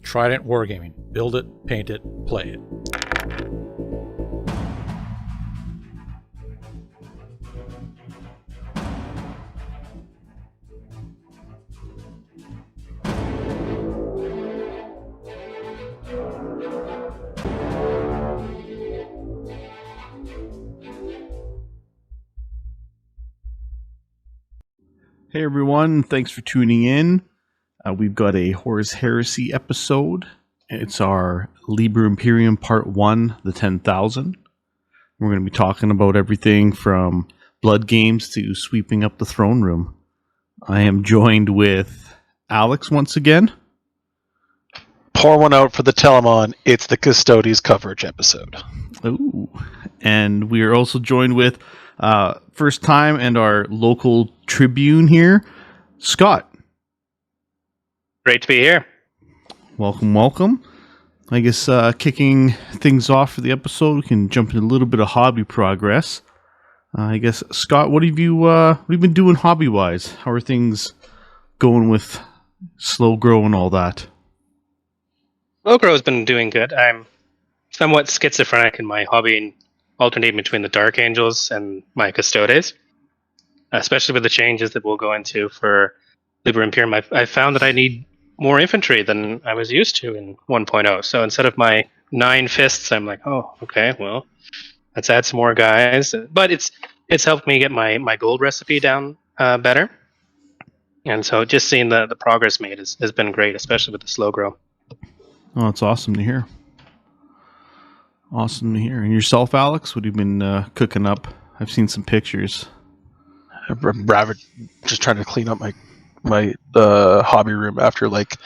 Trident Wargaming. Build it, paint it, play it. Hey everyone, thanks for tuning in. We've got a Horus Heresy episode. It's our Liber Imperium Part 1, the 10,000. We're going to be talking about everything from blood games to sweeping up the throne room. I am joined with Alex once again. Pour one out for the Telemon. It's the Custodes coverage episode. Ooh. And we are also joined with first time and our local Tribune here, Scott. Great to be here. Welcome. I guess kicking things off for the episode, we can jump into a little bit of hobby progress. I guess, Scott, what have you been doing hobby-wise? How are things going with slow grow and all that? Slow grow has been doing good. I'm somewhat schizophrenic in my hobby and alternating between the Dark Angels and my Custodes, especially with the changes that we'll go into for Liber Imperium. I found that I need more infantry than I was used to in 1.0. So instead of my 9 fists, I'm like, oh, okay, well, let's add some more guys. But it's helped me get my gold recipe down better. And so just seeing the progress made has been great, especially with the slow grow. Oh, it's awesome to hear. Awesome to hear. And yourself, Alex, what have you been cooking up? I've seen some pictures. I'm just trying to clean up my hobby room after like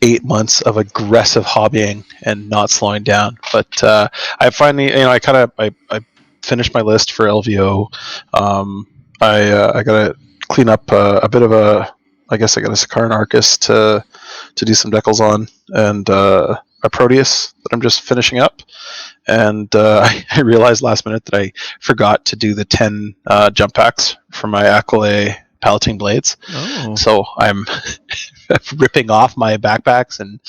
8 months of aggressive hobbying and not slowing down. But I finally, I finished my list for LVO. I gotta clean up a bit of I guess I got a Sakaran Arcus to do some decals on, and a Proteus that I'm just finishing up. And I realized last minute that I forgot to do the 10 jump packs for my Aquile Palatine Blades. Oh. So I'm ripping off my backpacks and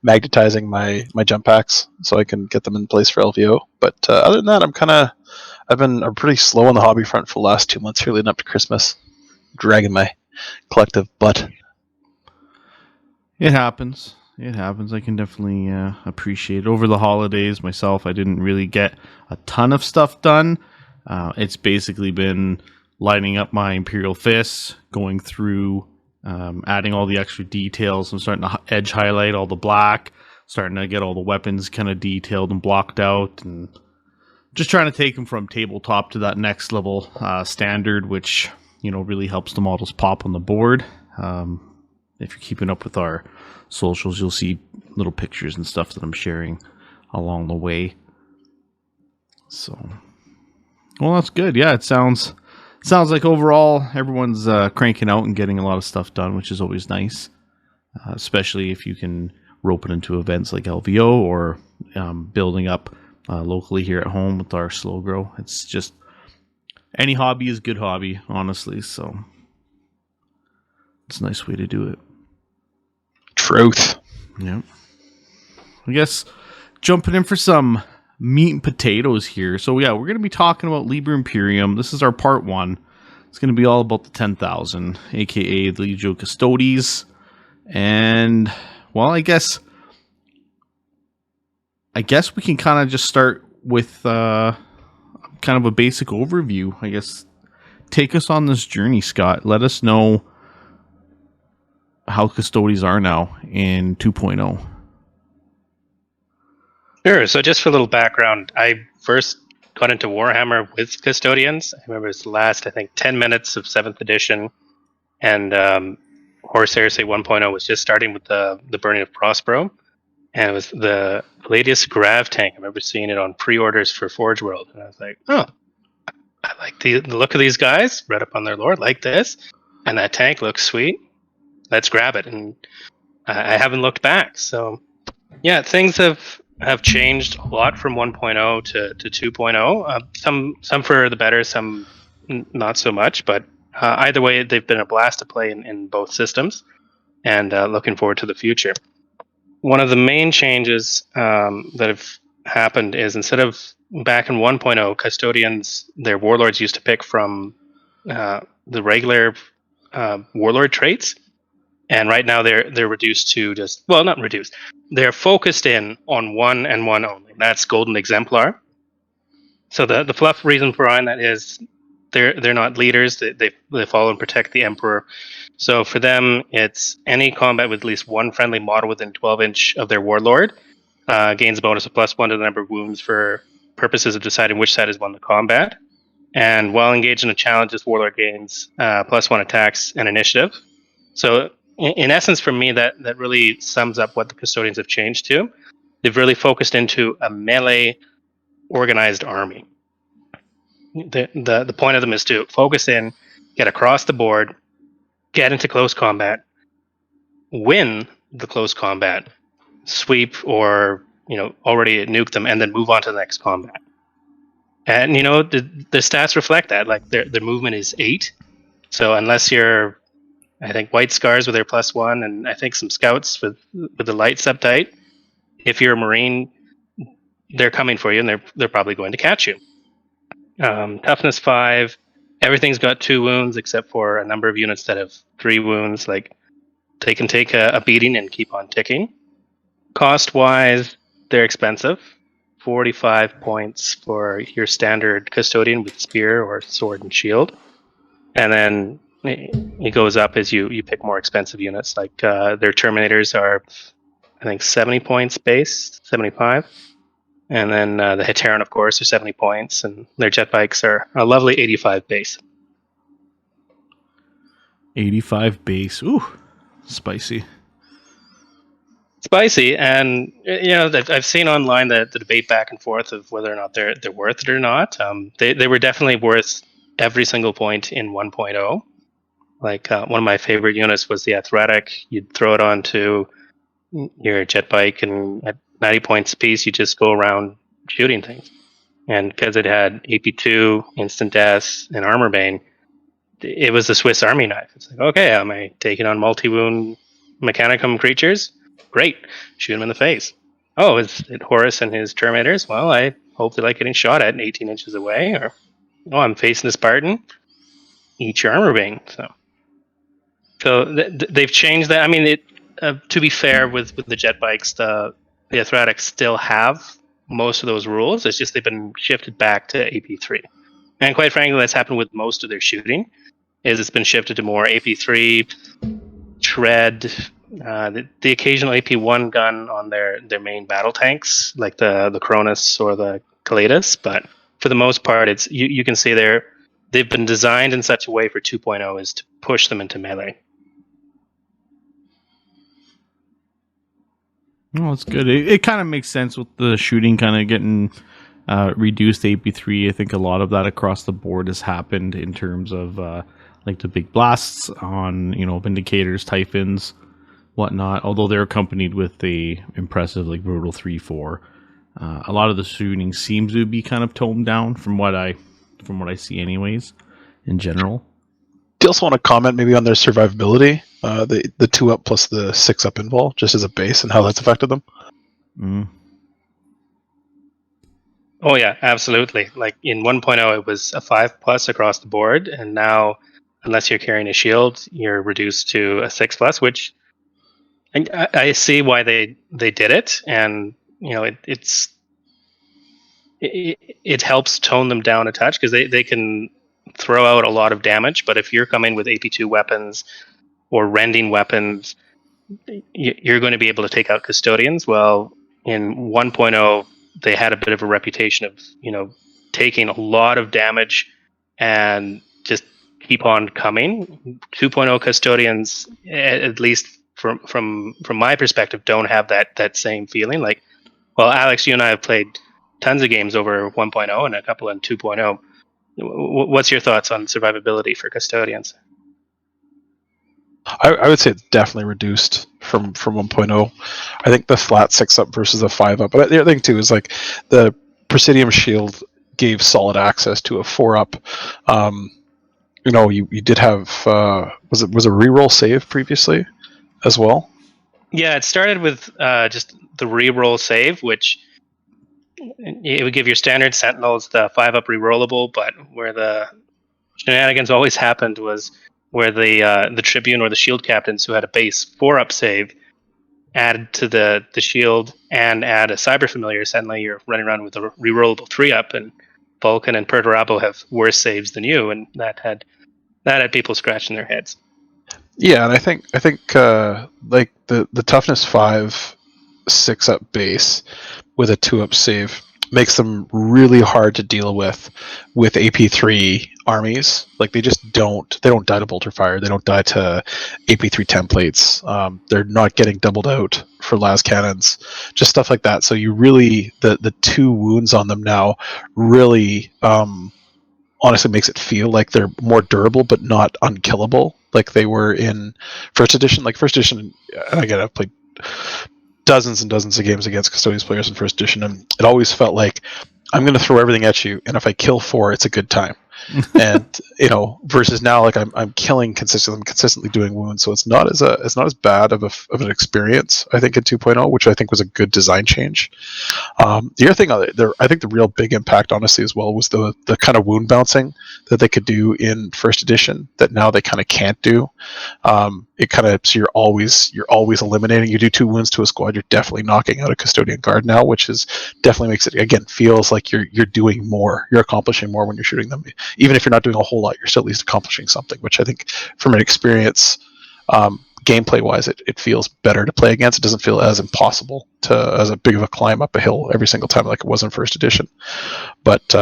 magnetizing my jump packs so I can get them in place for LVO. But other than that, I'm pretty slow on the hobby front for the last 2 months here leading up to Christmas, dragging my collective butt. It happens. I can definitely appreciate it. Over the holidays, myself, I didn't really get a ton of stuff done. It's basically been lining up my Imperial fists, going through, adding all the extra details. I'm starting to edge highlight all the black, starting to get all the weapons kind of detailed and blocked out, and just trying to take them from tabletop to that next level standard, which really helps the models pop on the board. If you're keeping up with our socials, you'll see little pictures and stuff that I'm sharing along the way. So, well, that's good. Yeah, it sounds like overall everyone's cranking out and getting a lot of stuff done, which is always nice, especially if you can rope it into events like LVO or building up locally here at home with our slow grow. It's just any hobby is good hobby, honestly. So it's a nice way to do it. Truth. Yeah. I guess jumping in for some meat and potatoes here. So yeah, we're going to be talking about Liber Imperium. This is our part 1. It's going to be all about the 10,000, aka the Legio Custodes. And well, I guess we can kind of just start with kind of a basic overview. I guess take us on this journey, Scott. Let us know how Custodes are now in 2.0. Sure. So just for a little background, I first got into Warhammer with Custodians. I remember it was the last, 10 minutes of 7th edition. And Horus Heresy 1.0 was just starting with the burning of Prospero. And it was the latest Grav tank. I remember seeing it on pre-orders for Forge World. And I was like, oh, I like the look of these guys. Read up on their lore, like this. And that tank looks sweet. Let's grab it. And I haven't looked back. So, yeah, things have changed a lot from 1.0 to 2.0. Some for the better, some not so much. But either way, they've been a blast to play in both systems. And looking forward to the future. one of the main changes that have happened is instead of back in 1.0, custodians, their warlords used to pick from the regular warlord traits, and right now they're reduced to just, well, not reduced. They're focused in on one and one only. That's Golden Exemplar. So the fluff reason behind that is they're not leaders. They follow and protect the Emperor. So for them, it's any combat with at least one friendly model within 12 inch of their warlord gains a bonus of +1 to the number of wounds for purposes of deciding which side has won the combat. And while engaged in a challenge, this warlord gains +1 attacks and initiative. So in essence, for me, that really sums up what the custodians have changed to. They've really focused into a melee organized army. The point of them is to focus in, get across the board, get into close combat, win the close combat, sweep or already nuke them, and then move on to the next combat. And the stats reflect that. Like their movement is 8. So unless you're, I think, White Scars with their +1, and I think some scouts with the light subtype, if you're a Marine, they're coming for you, and they're probably going to catch you. Toughness 5. Everything's got 2 wounds except for a number of units that have 3 wounds. Like they can take a beating and keep on ticking. Cost-wise, they're expensive. 45 points for your standard custodian with spear or sword and shield, and then it goes up as you pick more expensive units. Like their Terminators are, I think, 70 points base, 75. And then the Heteran, of course, are 70 points, and their jet bikes are a lovely 85 base. 85 base. Ooh, spicy. Spicy, and I've seen online the debate back and forth of whether or not they're worth it or not. They were definitely worth every single point in 1.0. Like one of my favorite units was the Athletic. You'd throw it onto your jet bike, and at 90 points a piece, you just go around shooting things. And because it had AP2, instant death, and armor bane, it was the Swiss Army knife. It's like, okay, am I taking on multi-wound Mechanicum creatures? Great, shoot him in the face. Oh, is it Horus and his Terminators? Well, I hope they like getting shot at 18 inches away. Or, oh, I'm facing the Spartan. Eat your armor bane. So they've changed that. I mean, to be fair, with the jet bikes, the Athletics still have most of those rules. It's just they've been shifted back to AP3. And quite frankly, that's happened with most of their shooting. It's been shifted to more AP3, Shred, the occasional AP1 gun on their main battle tanks, like the Cronus or the Kaleidus. But for the most part, it's you can see they've been designed in such a way for 2.0 is to push them into melee. Oh, it's good. It kind of makes sense with the shooting kind of getting reduced to AP3. I think a lot of that across the board has happened in terms of like the big blasts on Vindicators, Typhons, whatnot. Although they're accompanied with the impressive like Brutal 3-4. A lot of the shooting seems to be kind of toned down from what I see, anyways. In general. Do you also want to comment maybe on their survivability? The 2-up plus the 6-up invul, just as a base, and how that's affected them? Mm. Oh yeah, absolutely. Like in 1.0, it was a 5+ across the board, and now, unless you're carrying a shield, you're reduced to a 6+, which I see why they did it, and it helps tone them down a touch because they can throw out a lot of damage. But if you're coming with AP2 weapons or rending weapons, you're going to be able to take out custodians. Well, in 1.0, they had a bit of a reputation of taking a lot of damage and just keep on coming. 2.0 custodians, at least from my perspective, don't have that same feeling. Like, well, Alex, you and I have played tons of games over 1.0 and a couple in 2.0. What's your thoughts on survivability for custodians? I would say it's definitely reduced from 1.0. I think the flat 6-up versus a 5-up. But the other thing too is like the Presidium Shield gave solid access to a 4-up. You did have was a reroll save previously as well. Yeah, it started with just the reroll save, which it would give your standard sentinels the 5-up rerollable, but where the shenanigans always happened was where the Tribune or the Shield captains who had a base 4-up save added to the shield and add a Cyber Familiar. Suddenly you're running around with a rerollable 3-up, and Vulcan and Perturabo have worse saves than you, and that had people scratching their heads. Yeah, and I think like the toughness 5 6-up base with a 2-up save makes them really hard to deal with AP3 armies. Like they don't die to bolter fire, they don't die to AP3 templates, they're not getting doubled out for las cannons, just stuff like that. So you really the 2 wounds on them now really honestly makes it feel like they're more durable but not unkillable like they were in first edition. Like first edition, and again, I've played dozens and dozens of games against Custodians players in first edition, and it always felt like I'm going to throw everything at you, and if I kill 4, it's a good time. And versus now, like I'm killing consistently, I'm consistently doing wounds, so it's not as bad of an experience, I think, in 2.0, which I think was a good design change. The other thing I think the real big impact, honestly, as well, was the kind of wound bouncing that they could do in first edition that now they kind of can't do. It kind of, so you're always eliminating. You do 2 wounds to a squad, you're definitely knocking out a Custodian guard now, which is definitely makes it, again, feels like you're doing more, you're accomplishing more when you're shooting them. Even if you're not doing a whole lot, you're still at least accomplishing something, which I think from an experience, gameplay wise, it feels better to play against. It doesn't feel as impossible as a big of a climb up a hill every single time like it was in first edition. But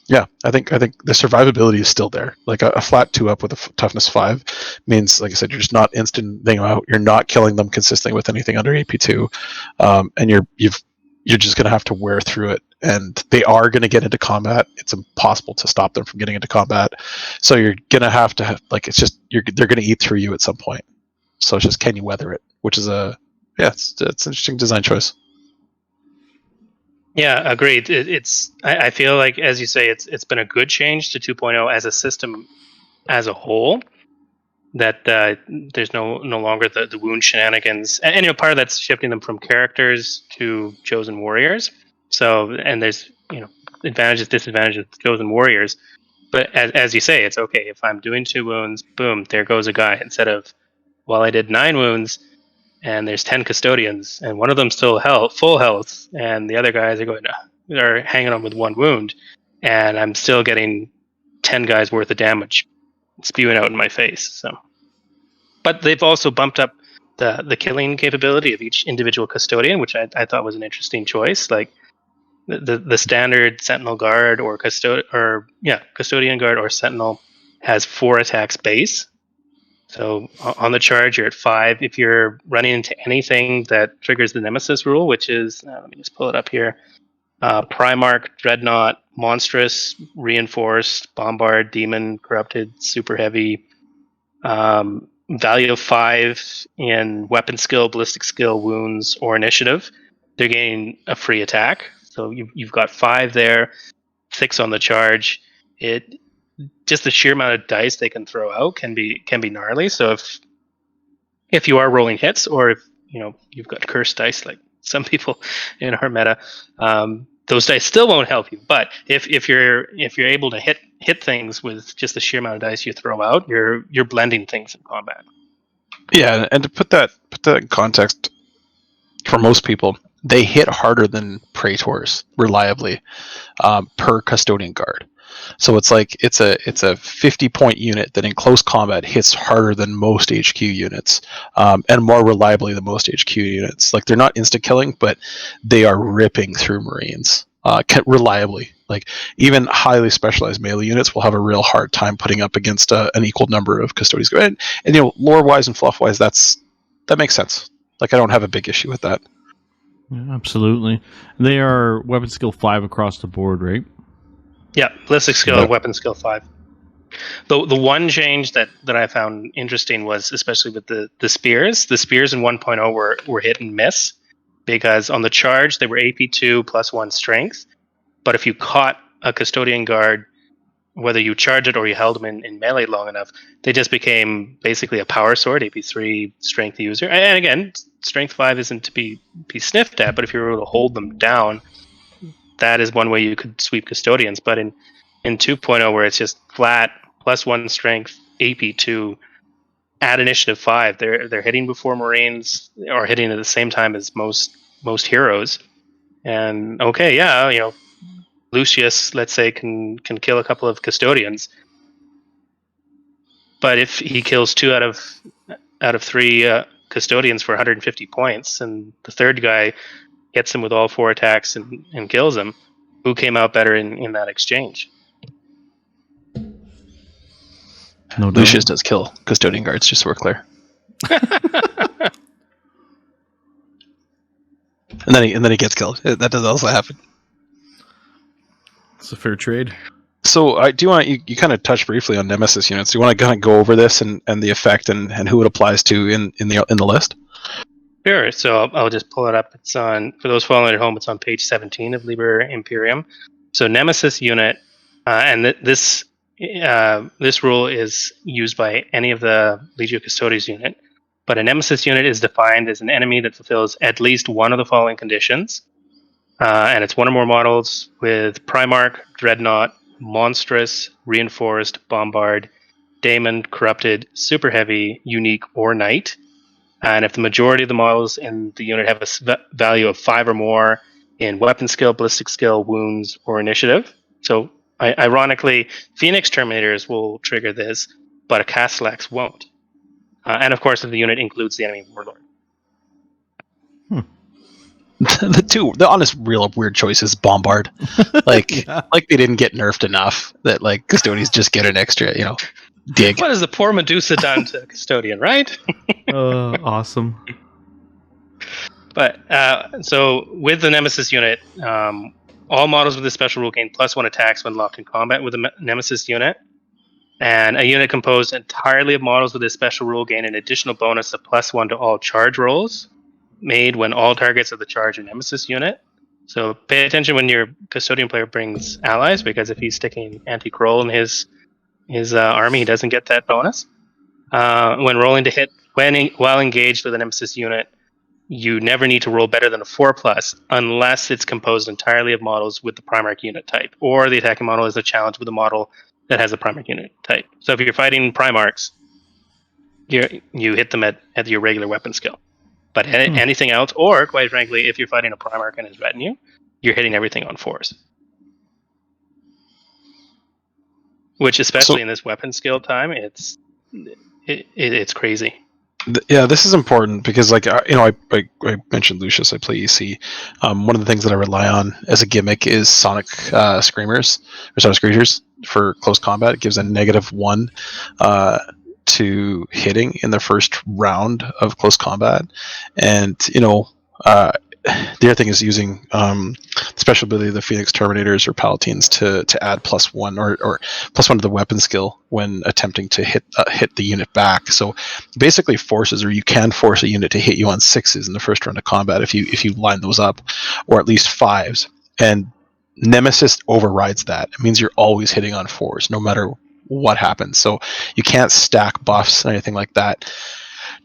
yeah, I think the survivability is still there. Like a flat 2-up with a toughness 5 means, like I said, you're just not instanting them out. You're not killing them consistently with anything under AP2, and you're just going to have to wear through it. And they are going to get into combat. It's impossible to stop them from getting into combat. So you're going to have like, it's just they're going to eat through you at some point. So it's just, can you weather it? Which is it's an interesting design choice. Yeah, agreed. I feel like, as you say, it's been a good change to 2.0 as a system as a whole. That there's no longer the wound shenanigans, and part of that's shifting them from characters to chosen warriors. So, and there's advantages, disadvantages of chosen warriors. But as you say, it's okay if I'm doing 2 wounds, boom, there goes a guy. Instead of, well, I did 9 wounds, and there's 10 custodians, and one of them's still full health, and the other guys are hanging on with 1 wound, and I'm still getting 10 guys worth of damage spewing out in my face. So, but they've also bumped up the killing capability of each individual custodian, which I thought was an interesting choice. Like the standard Sentinel Guard or Custodian Guard or Sentinel has 4 attacks base. So on the charge, you're at 5. If you're running into anything that triggers the Nemesis rule, which is, let me just pull it up here, Primarch, Dreadnought, Monstrous, Reinforced, Bombard, Demon, Corrupted, Super Heavy, value of 5 in Weapon Skill, Ballistic Skill, Wounds, or Initiative, they're getting a free attack. So you've got 5 there, 6 on the charge. Just the sheer amount of dice they can throw out can be gnarly. So if you are rolling hits, or if you've got cursed dice like some people in our meta, those dice still won't help you. But if you're able to hit things with just the sheer amount of dice you throw out, you're blending things in combat. Yeah, and to put that in context, for most people, they hit harder than Praetors reliably per Custodian Guard. So it's like it's a 50-point unit that in close combat hits harder than most HQ units, and more reliably than most HQ units. Like they're not insta killing, but they are ripping through Marines reliably. Like even highly specialized melee units will have a real hard time putting up against an equal number of Custodians. And lore wise and fluff wise, that makes sense. Like I don't have a big issue with that. Yeah, absolutely. They are weapon skill 5 across the board, right? Yeah, ballistic skill, weapon skill 5. The one change that I found interesting was, especially with the spears. The spears in 1.0 were hit and miss, because on the charge they were AP2 +1 strength. But if you caught a Custodian Guard whether you charge it or you held them in melee long enough, they just became basically a power sword, AP3 strength user. And again, strength 5 isn't to be sniffed at, but if you were able to hold them down, that is one way you could sweep custodians. But in 2.0, where it's just flat +1 strength, AP2, at initiative 5, they're hitting before Marines or hitting at the same time as most heroes. And okay, yeah, Lucius, let's say, can kill a couple of custodians, but if he kills 2 out of 3 custodians for 150 points, and the third guy gets him with all 4 attacks and kills him, who came out better in that exchange? No doubt. Lucius does kill custodian guards, just so we're clear. and then he gets killed. That does also happen. It's a fair trade. So I do want you kind of touch briefly on Nemesis units. Do you want to kind of go over this and the effect and who it applies to in the list? Sure. So I'll just pull it up. It's on, for those following at home, it's on page 17 of Liber Imperium. So Nemesis unit, and this rule is used by any of the Legio Custodes unit. But a Nemesis unit is defined as an enemy that fulfills at least one of the following conditions. And it's one or more models with Primarch, Dreadnought, Monstrous, Reinforced, Bombard, Daemon, Corrupted, Super Heavy, Unique, or Knight. And if the majority of the models in the unit have a value of 5 or more in weapon skill, ballistic skill, wounds, or initiative. So ironically, Phoenix Terminators will trigger this, but a Castellan won't. And of course, if the unit includes the enemy warlord. The honest, real weird choice is Bombard. Like they didn't get nerfed enough that like Custodians just get an extra, dig. What has the poor Medusa done to Custodian, right? Awesome. But so with the Nemesis unit, all models with this special rule gain +1 attacks when locked in combat with a Nemesis unit. And a unit composed entirely of models with this special rule gain an additional bonus of +1 to all charge rolls made when all targets of the charge are Nemesis unit. So pay attention when your Custodian player brings allies, because if he's sticking anti-Kroll in his army, he doesn't get that bonus. When rolling to hit while engaged with a Nemesis unit, you never need to roll better than a 4+ unless it's composed entirely of models with the Primarch unit type, or the attacking model is a challenge with a model that has a Primarch unit type. So if you're fighting Primarchs, you hit them at your regular weapon skill. But anything else, or quite frankly, if you're fighting a Primarch and his retinue, you're hitting everything on 4s. Which, especially in this weapon skill time, it's crazy. Yeah, this is important because, like, I mentioned Lucius. I play EC. One of the things that I rely on as a gimmick is Sonic Screamers or Sonic Screechers for close combat. It gives a -1 to hitting in the first round of close combat, and the other thing is using the special ability of the Phoenix Terminators or Palatines to add +1 or +1 to the weapon skill when attempting to hit the unit back. So basically forces, or you can force a unit to hit you on 6s in the first round of combat if you line those up, or at least 5s. And Nemesis overrides that. It means you're always hitting on 4s no matter what happens. So you can't stack buffs and anything like that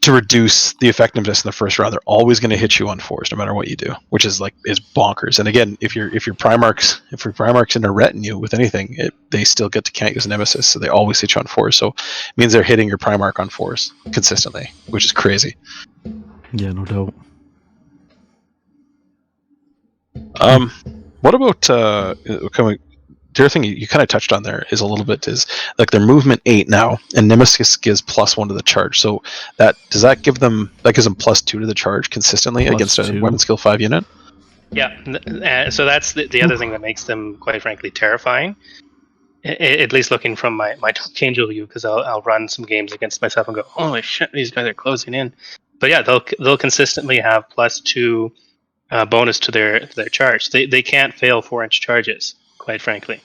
to reduce the effectiveness in the first round. They're always going to hit you on 4s no matter what you do, which is bonkers. And again, if your Primarchs in a retinue with anything, they still can't use Nemesis, so they always hit you on 4s. So it means they're hitting your Primarch on 4s consistently, which is crazy. Yeah, no doubt. What about the other thing you kind of touched on there is a little bit is like their movement 8 now, and Nemesis gives +1 to the charge. So that gives them +2 to the charge consistently against a weapon skill 5 unit. Yeah, so that's the other thing that makes them, quite frankly, terrifying. At least looking from my top angel view, because I'll run some games against myself and go, holy shit, these guys are closing in. But yeah, they'll consistently have +2 bonus to their charge. They can't fail 4-inch charges, quite frankly.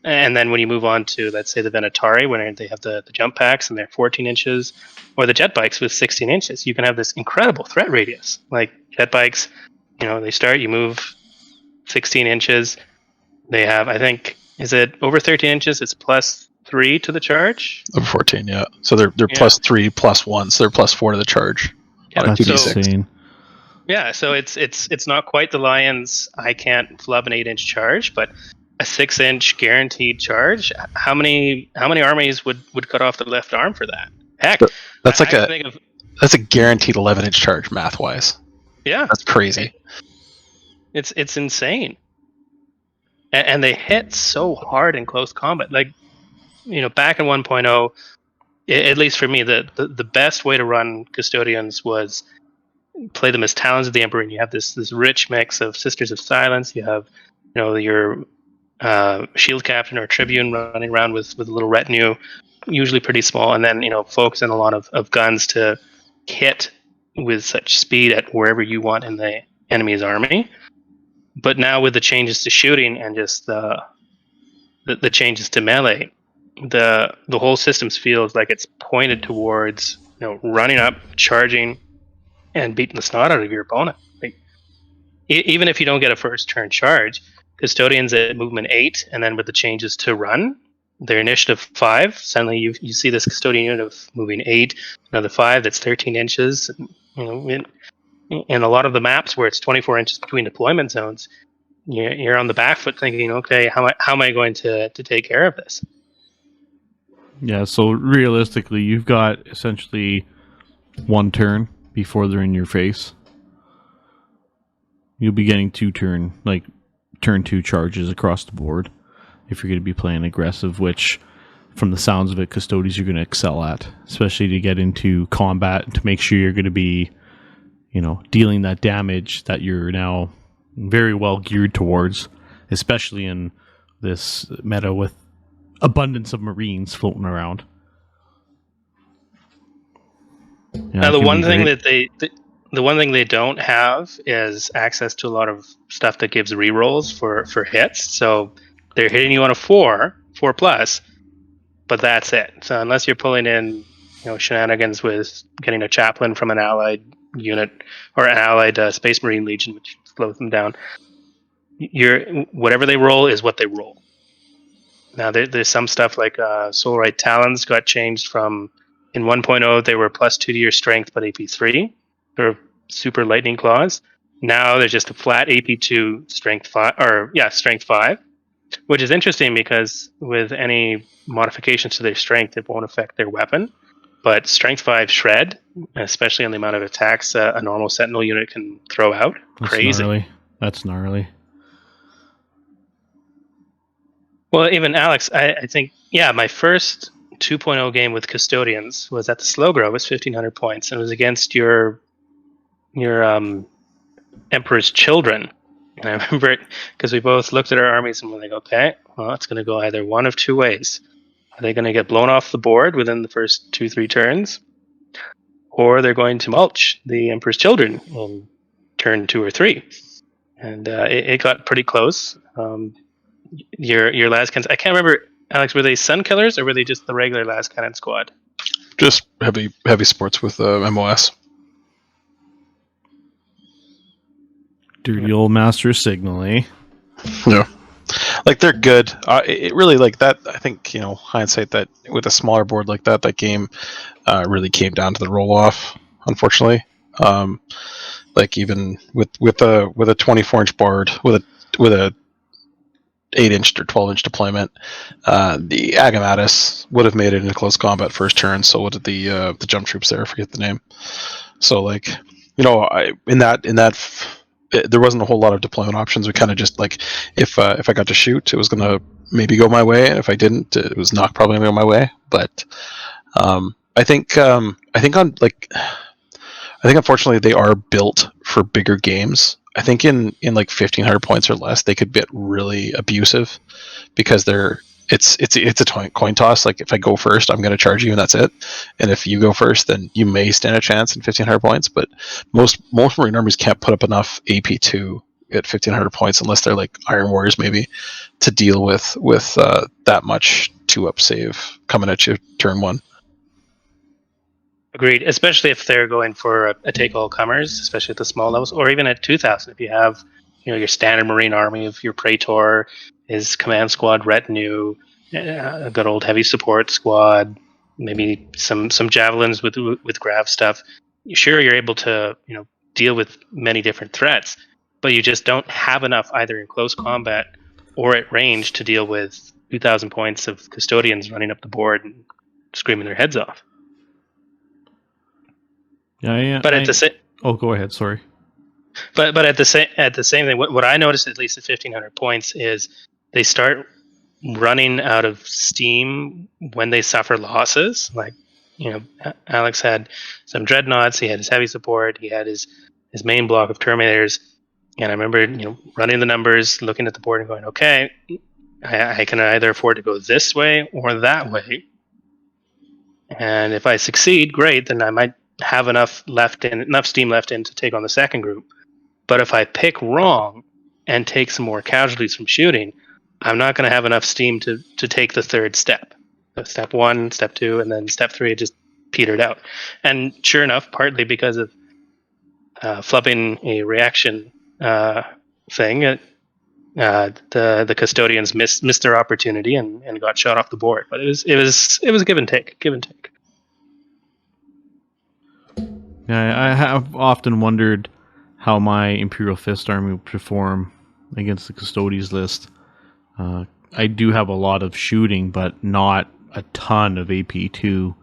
And then when you move on to, let's say, the Venatari, when they have the jump packs and they're 14 inches, or the jet bikes with 16 inches, you can have this incredible threat radius. Like jet bikes, they start, you move 16 inches. They have, I think, is it over 13 inches? It's +3 to the charge. Over 14, yeah. So they're +3 +1, so they're +4 to the charge. Yeah, On a That's 2d6. insane. Yeah, so it's not quite the Lion's I can't flub an 8-inch charge, but a 6-inch guaranteed charge. How many armies would cut off the left arm for that? Heck, That's like I can think of, that's a guaranteed 11-inch charge math wise. yeah, That's crazy. it's insane, and they hit so hard in close combat. Like, back in 1.0, at least for me, the best way to run Custodians was play them as Talons of the Emperor, and you have this rich mix of Sisters of Silence. You have your shield captain or tribune running around with a little retinue, usually pretty small, and then focusing a lot of guns to hit with such speed at wherever you want in the enemy's army. But now with the changes to shooting and just the changes to melee, the whole system feels like it's pointed towards running up, charging, and beating the snot out of your opponent. Like, even if you don't get a first turn charge, Custodians at movement 8, and then with the changes to run, their initiative 5, suddenly you see this Custodian unit of moving 8, another 5 that's 13 inches. In a lot of the maps where it's 24 inches between deployment zones, you're on the back foot thinking, okay, how am I going to take care of this? Yeah, so realistically, you've got essentially one turn before they're in your face. You'll be getting turn 2 charges across the board if you're going to be playing aggressive, which from the sounds of it, Custodes you're going to excel at, especially to get into combat and to make sure you're going to be dealing that damage that you're now very well geared towards, especially in this meta with abundance of Marines floating around. Yeah, now, the one thing they don't have is access to a lot of stuff that gives rerolls for hits. So they're hitting you on a 4 plus, but that's it. So unless you're pulling in shenanigans with getting a chaplain from an allied unit or an allied Space Marine Legion, which slows them down, whatever they roll is what they roll. Now there's some stuff like Soulrite Talons got changed from, in 1.0 they were +2 to your strength but AP3. They're super lightning claws. Now they're just a flat AP2 strength 5, which is interesting because with any modifications to their strength it won't affect their weapon. But strength 5 shred, especially on the amount of attacks a normal Sentinel unit can throw out. Crazy. That's gnarly. Well, even Alex, I think, my first 2.0 game with Custodians was at the Slow Grow. It was 1,500 points, and it was against your Emperor's Children. And I remember it because we both looked at our armies and we're like, okay, well, it's going to go either one of two ways. Are they going to get blown off the board within the first 2-3 turns? Or they're going to mulch the Emperor's Children in turn 2 or 3. And it got pretty close. Your last cannons, I can't remember, Alex, were they Sun Killers or were they just the regular last cannon squad? Just heavy sports with MOS. Dirty old Master Signal, eh? Yeah. Like, they're good. It really, like that, I think, hindsight, that with a smaller board like that game really came down to the roll-off, unfortunately. Like, even with a 24-inch board, with a 8-inch or 12-inch deployment, the Agamatus would have made it into close combat first turn, so would the jump troops there, I forget the name. So, like, there wasn't a whole lot of deployment options. We kind of just, like, if I got to shoot, it was going to maybe go my way, and if I didn't, it was not probably going to go my way. But I think unfortunately they are built for bigger games. I think in like 1,500 points or less, they could get really abusive because it's a coin toss. Like, if I go first, I'm going to charge you, and that's it. And if you go first, then you may stand a chance in 1,500 points. But most Marine armies can't put up enough AP2 at 1,500 points unless they're like Iron Warriors, maybe, to deal with that much 2-up save coming at you turn 1. Agreed, especially if they're going for a take all comers, especially at the small levels, or even at 2,000 if you have your standard Marine army of your Praetor his command squad retinue, a good old heavy support squad, maybe some javelins with grav stuff. Sure, you're able to deal with many different threats, but you just don't have enough either in close combat or at range to deal with 2,000 points of custodians running up the board and screaming their heads off. Yeah. But at the same, go ahead. Sorry. But at the same thing, what I noticed at least at 1,500 points is they start running out of steam when they suffer losses. Like, Alex had some dreadnoughts, he had his heavy support, he had his main block of Terminators, and I remember running the numbers, looking at the board, and going, okay, I can either afford to go this way or that way, and if I succeed, great, then I might have enough steam left in to take on the second group. But if I pick wrong and take some more casualties from shooting, I'm not going to have enough steam to take the third step. So step 1, step 2, and then step 3 just petered out. And sure enough, partly because of flubbing a reaction thing, the custodians missed their opportunity and got shot off the board. But it was give and take. Yeah, I have often wondered how my Imperial Fist army would perform against the Custodes list. I do have a lot of shooting, but not a ton of AP2,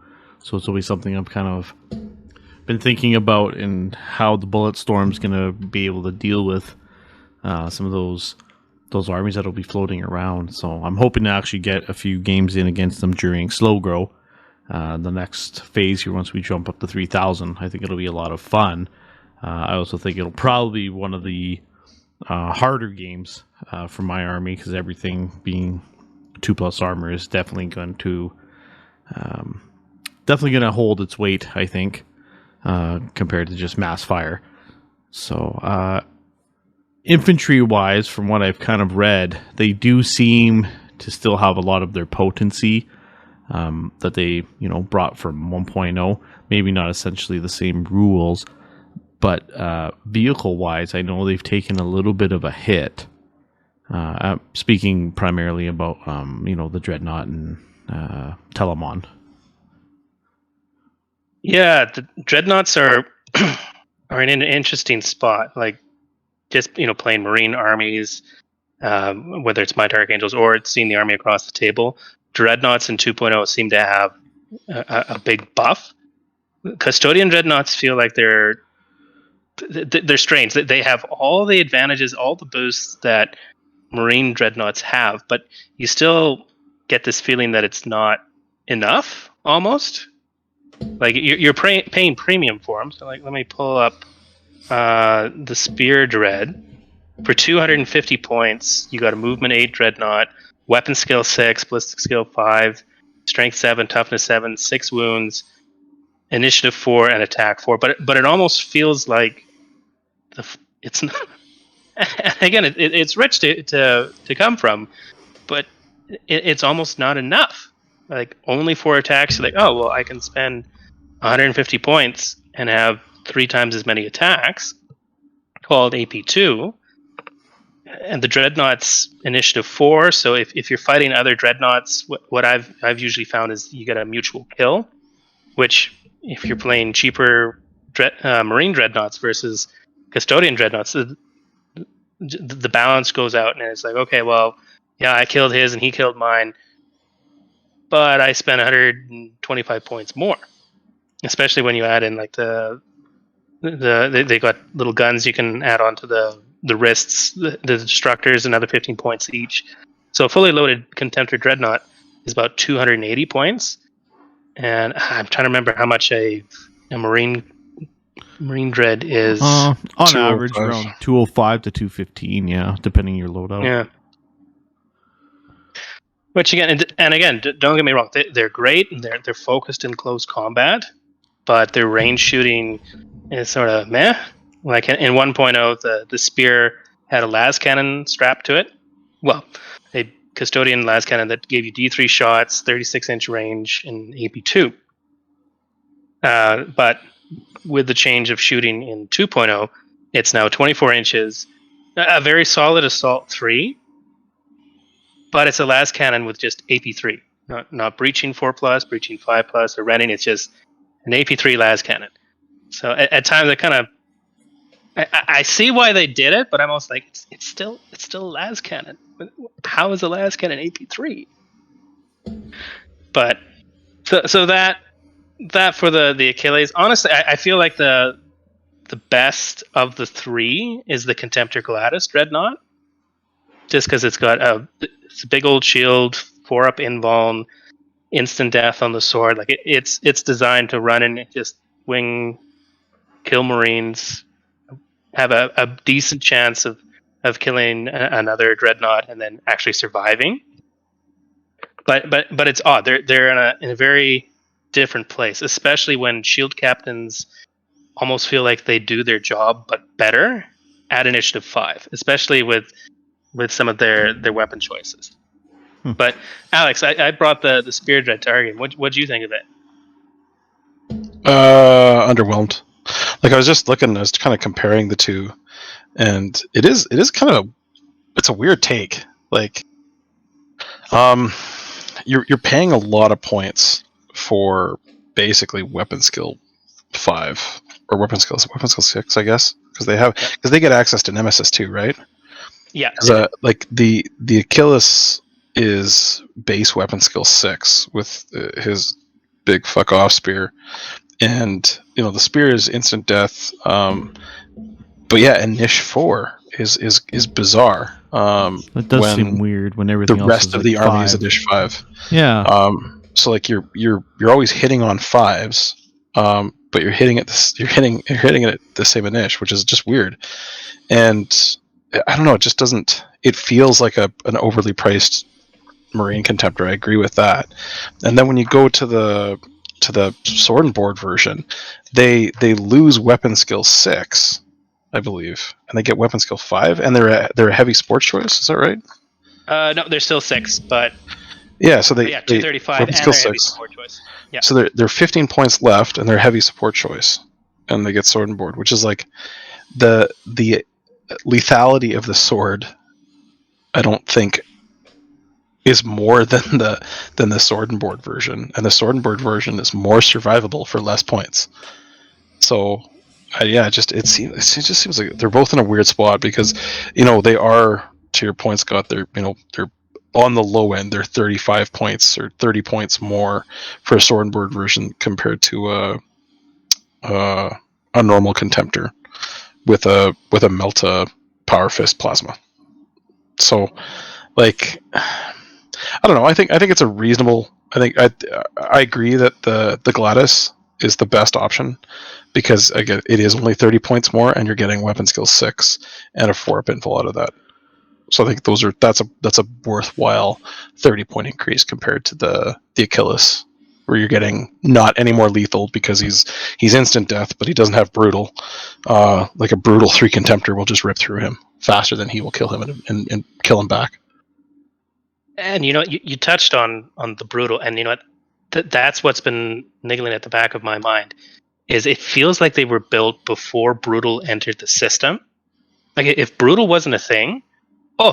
so it's always something I've kind of been thinking about, and how the Bullet Storm's going to be able to deal with some of those armies that'll be floating around. So I'm hoping to actually get a few games in against them during Slow Grow. The next phase here, once we jump up to 3,000, I think it'll be a lot of fun. I also think it'll probably be one of the harder games for my army, because everything being 2+ armor is definitely going to hold its weight, I think, compared to just mass fire. So infantry wise, from what I've kind of read, they do seem to still have a lot of their potency that they brought from 1.0. Maybe not essentially the same rules, but vehicle wise, I know they've taken a little bit of a hit. Speaking primarily about the Dreadnought and Telemon. Yeah, the Dreadnoughts are in an interesting spot. Like, just playing Marine armies, whether it's my Dark Angels or seeing the army across the table, Dreadnoughts in 2.0 seem to have a big buff. Custodian Dreadnoughts feel like they're strange. They have all the advantages, all the boosts that Marine Dreadnoughts have, but you still get this feeling that it's not enough, almost. Like, you're paying premium for them. So, like, let me pull up the Spear Dread. For 250 points, you got a Movement 8 Dreadnought, Weapon Skill 6, Ballistic Skill 5, Strength 7, Toughness 7, 6 wounds, Initiative 4, and Attack 4. But it almost feels like it's not. Again, it's rich to come from, but it's almost not enough. Like, only 4 attacks. You're like, oh well, I can spend 150 points and have 3 times as many attacks, called AP2. And the Dreadnoughts Initiative 4. So if you're fighting other Dreadnoughts, what I've usually found is you get a mutual kill, which if you're playing cheaper Marine Dreadnoughts versus Custodian Dreadnoughts, the balance goes out, and it's like, okay, well, yeah, I killed his and he killed mine, but I spent 125 points more. Especially when you add in like they got little guns you can add onto the wrists, the destructors, another 15 points each. So a fully loaded Contemptor Dreadnought is about 280 points, and I'm trying to remember how much a Marine Dread is. On average, around 205 to 215, yeah, depending on your loadout. Yeah. Which again, don't get me wrong, they're great and they're focused in close combat, but their range shooting is sort of meh. Like in 1.0, the spear had a las cannon strapped to it. Well, a Custodian las cannon that gave you D3 shots, 36-inch range, and AP2. But with the change of shooting in 2.0, it's now 24 inches, a very solid Assault 3, but it's a las cannon with just AP3, not breaching 4+, breaching 5+, or renting. It's just an AP3 las cannon. So at times I kind of I see why they did it, but I'm almost like it's still a las cannon. How is a las cannon AP3? But so that for the Achilles, honestly, I feel like the best of the three is the Contemptor Gladys Dreadnought, just because it's got it's a big old shield, 4-up invuln, instant death on the sword. Like it's designed to run and just wing, kill Marines, have a decent chance of killing another Dreadnought and then actually surviving. But it's odd. They're in a very different place, especially when shield captains almost feel like they do their job but better at initiative 5, especially with some of their weapon choices. But Alex, I brought the Spear Dread Target. What do you think of it? Underwhelmed. Like I was just looking, I was kind of comparing the two, and it is kind of it's a weird take. Like, you're paying a lot of points for basically weapon skill 5 or weapon skill 6, I guess, because they get access to Nemesis too, right? Yeah. Like the Achilles is base weapon skill 6 with his big fuck off spear, and the spear is instant death. But yeah, and Niche 4 is bizarre. It does seem weird when everything the else rest is of like the army 5. is a Niche 5. Yeah. So like you're always hitting on 5s, but you're hitting it at the same Niche, which is just weird. And I don't know, it just doesn't. It feels like an overly priced Marine Contemptor. I agree with that. And then when you go to the sword and board version, they lose weapon skill 6, I believe, and they get weapon skill 5, and they're a heavy sports choice. Is that right? No, they're still 6, but yeah. So they 235 weapon and skill they're heavy 6. support choice. Yeah. So they're 15 points left, and they're heavy support choice, and they get sword and board, which is like the lethality of the sword. I don't think is more than the sword and board version, and the sword and board version is more survivable for less points. So it just seems like they're both in a weird spot, because they are, to your point, Scott, they're on the low end. They're 35 points or 30 points more for a sword and board version compared to a normal Contemptor with a Melta Power Fist Plasma. So like, I don't know. I think it's a reasonable. I agree that the Gladys is the best option, because again, it is only 30 points more, and you're getting weapon skill 6 and a 4-up info out of that. So I think that's a worthwhile 30-point increase compared to the Achilles, where you're getting not any more lethal because he's instant death, but he doesn't have brutal. Like a brutal 3 Contemptor will just rip through him faster than he will kill him and kill him back. And you touched on the brutal, and that's what's been niggling at the back of my mind, is it feels like they were built before brutal entered the system. Like if brutal wasn't a thing,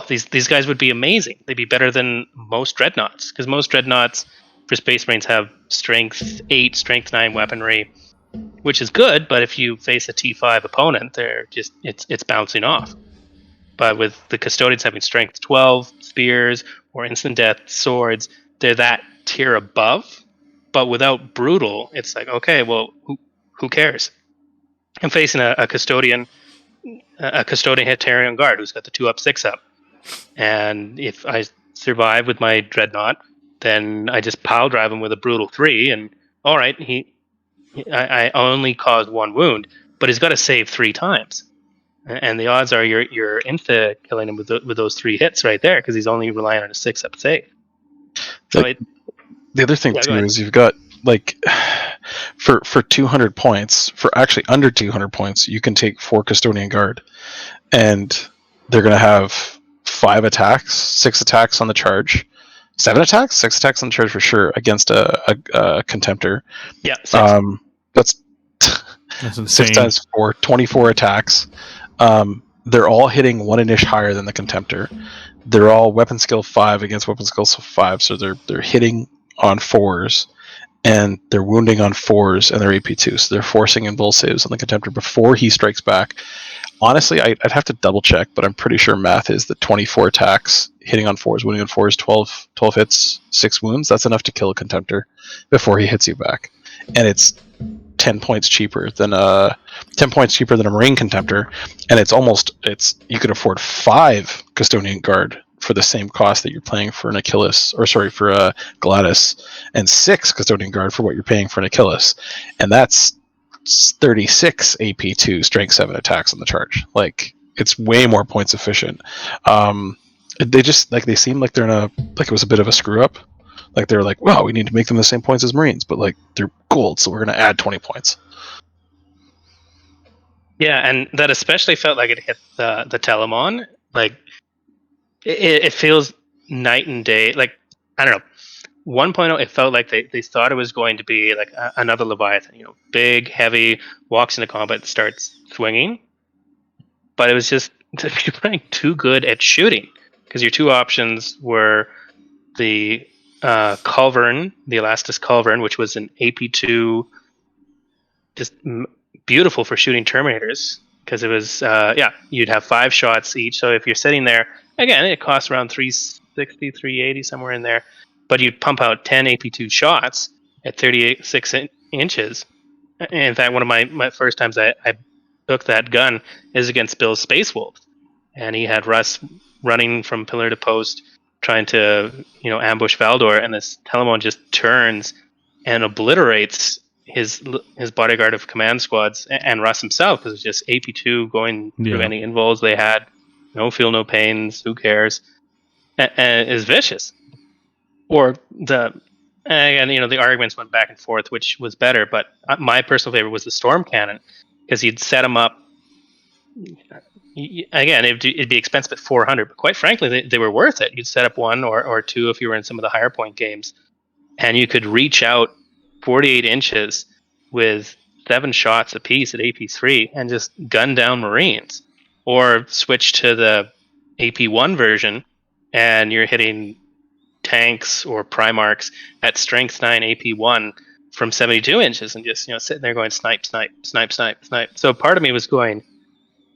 these guys would be amazing. They'd be better than most dreadnoughts, because most dreadnoughts for Space Marines have strength 8, strength 9 weaponry, which is good. But if you face a T5 opponent, they're just it's bouncing off. But with the Custodians having strength 12 spears or instant death swords, they're that tier above. But without brutal, it's like, okay, well, who cares? I'm facing a Custodian Hitarian Guard who's got the 2-up, 6-up. And if I survive with my Dreadnought, then I just pile drive him with a brutal 3, and all right, I only caused 1 wound, but he's got to save 3 times. And the odds are you're insta killing him with those 3 hits right there, because he's only relying on a 6-up save. So the other thing too is you've got, like, for 200 points, for actually under 200 points, you can take 4 Custodian Guard, and they're going to have 5 attacks, 6 attacks on the charge, 7 attacks, 6 attacks on the charge for sure against a Contemptor. Yeah, 6. That's insane. 6 times 4, 24 attacks. they're all hitting 1 inch higher than the Contemptor. They're all weapon skill 5 against weapon skill 5, so they're hitting on 4s, and they're wounding on 4s, and they're AP2, so they're forcing in bull saves on the Contemptor before he strikes back. Honestly, I'd have to double check, but I'm pretty sure math is that 24 attacks, hitting on 4s, wounding on 4s, 12 hits, 6 wounds. That's enough to kill a Contemptor before he hits you back, and it's 10 points cheaper than a Marine Contemptor, and it's you could afford 5 Custodian Guard for the same cost that you're paying for an Achilles, for a Gladys, and 6 Custodian Guard for what you're paying for an Achilles, and that's 36 AP2 strength 7 attacks on the charge. Like, it's way more points efficient. They just they seem like they're it was a bit of a screw up. Like, they're like, well, we need to make them the same points as Marines, but like, they're gold, so we're going to add 20 points. Yeah, and that especially felt like it hit the Telemon. Like, it feels night and day. Like, I don't know. 1.0, it felt like they thought it was going to be like another Leviathan, big, heavy, walks into combat, starts swinging. But it was just, you're playing too good at shooting, because your two options were the Culverin, the Elastus Culverin, which was an AP2, just beautiful for shooting Terminators, because it was, you'd have 5 shots each. So if you're sitting there, again, it costs around 360, 380, somewhere in there. But you'd pump out 10 AP2 shots at 36 inches. In fact, one of my first times I took that gun is against Bill's Space Wolf. And he had Russ running from pillar to post, trying to, ambush Valdor, and this Telemon just turns and obliterates his bodyguard of command squads and Russ himself, because it was just AP2 going through any invols they had. No feel, no pains, who cares? And is vicious. Or the arguments went back and forth, which was better, but my personal favorite was the Storm Cannon, because you'd set them up. Again, it'd be expensive at 400, but quite frankly, they were worth it. You'd set up 1 or 2 if you were in some of the higher point games, and you could reach out 48 inches with 7 shots apiece at AP3 and just gun down Marines, or switch to the AP1 version, and you're hitting tanks or Primarchs at strength 9 AP1 from 72 inches, and just sitting there going snipe, snipe, snipe, snipe, snipe. So part of me was going,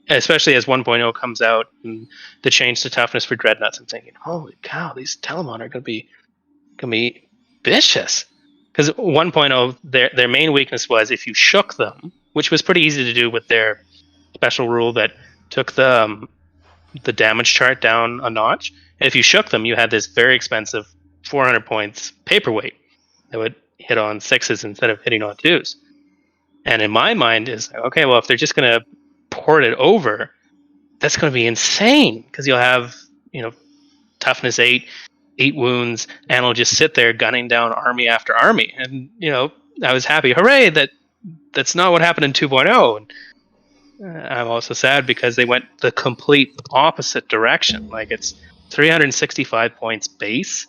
especially as 1.0 comes out and the change to toughness for Dreadnoughts, I'm thinking, holy cow, these Telemon are going to be vicious. Because 1.0, their main weakness was if you shook them, which was pretty easy to do with their special rule that took the damage chart down a notch. And if you shook them, you had this very expensive 400 points paperweight that would hit on 6s instead of hitting on 2s. And in my mind is, okay, well, if they're just going to port it over, that's going to be insane, because you'll have, toughness 8 wounds, and it'll just sit there gunning down army after army. And, I was happy. Hooray, that's not what happened in 2.0. And I'm also sad because they went the complete opposite direction. Like, it's 365 points base.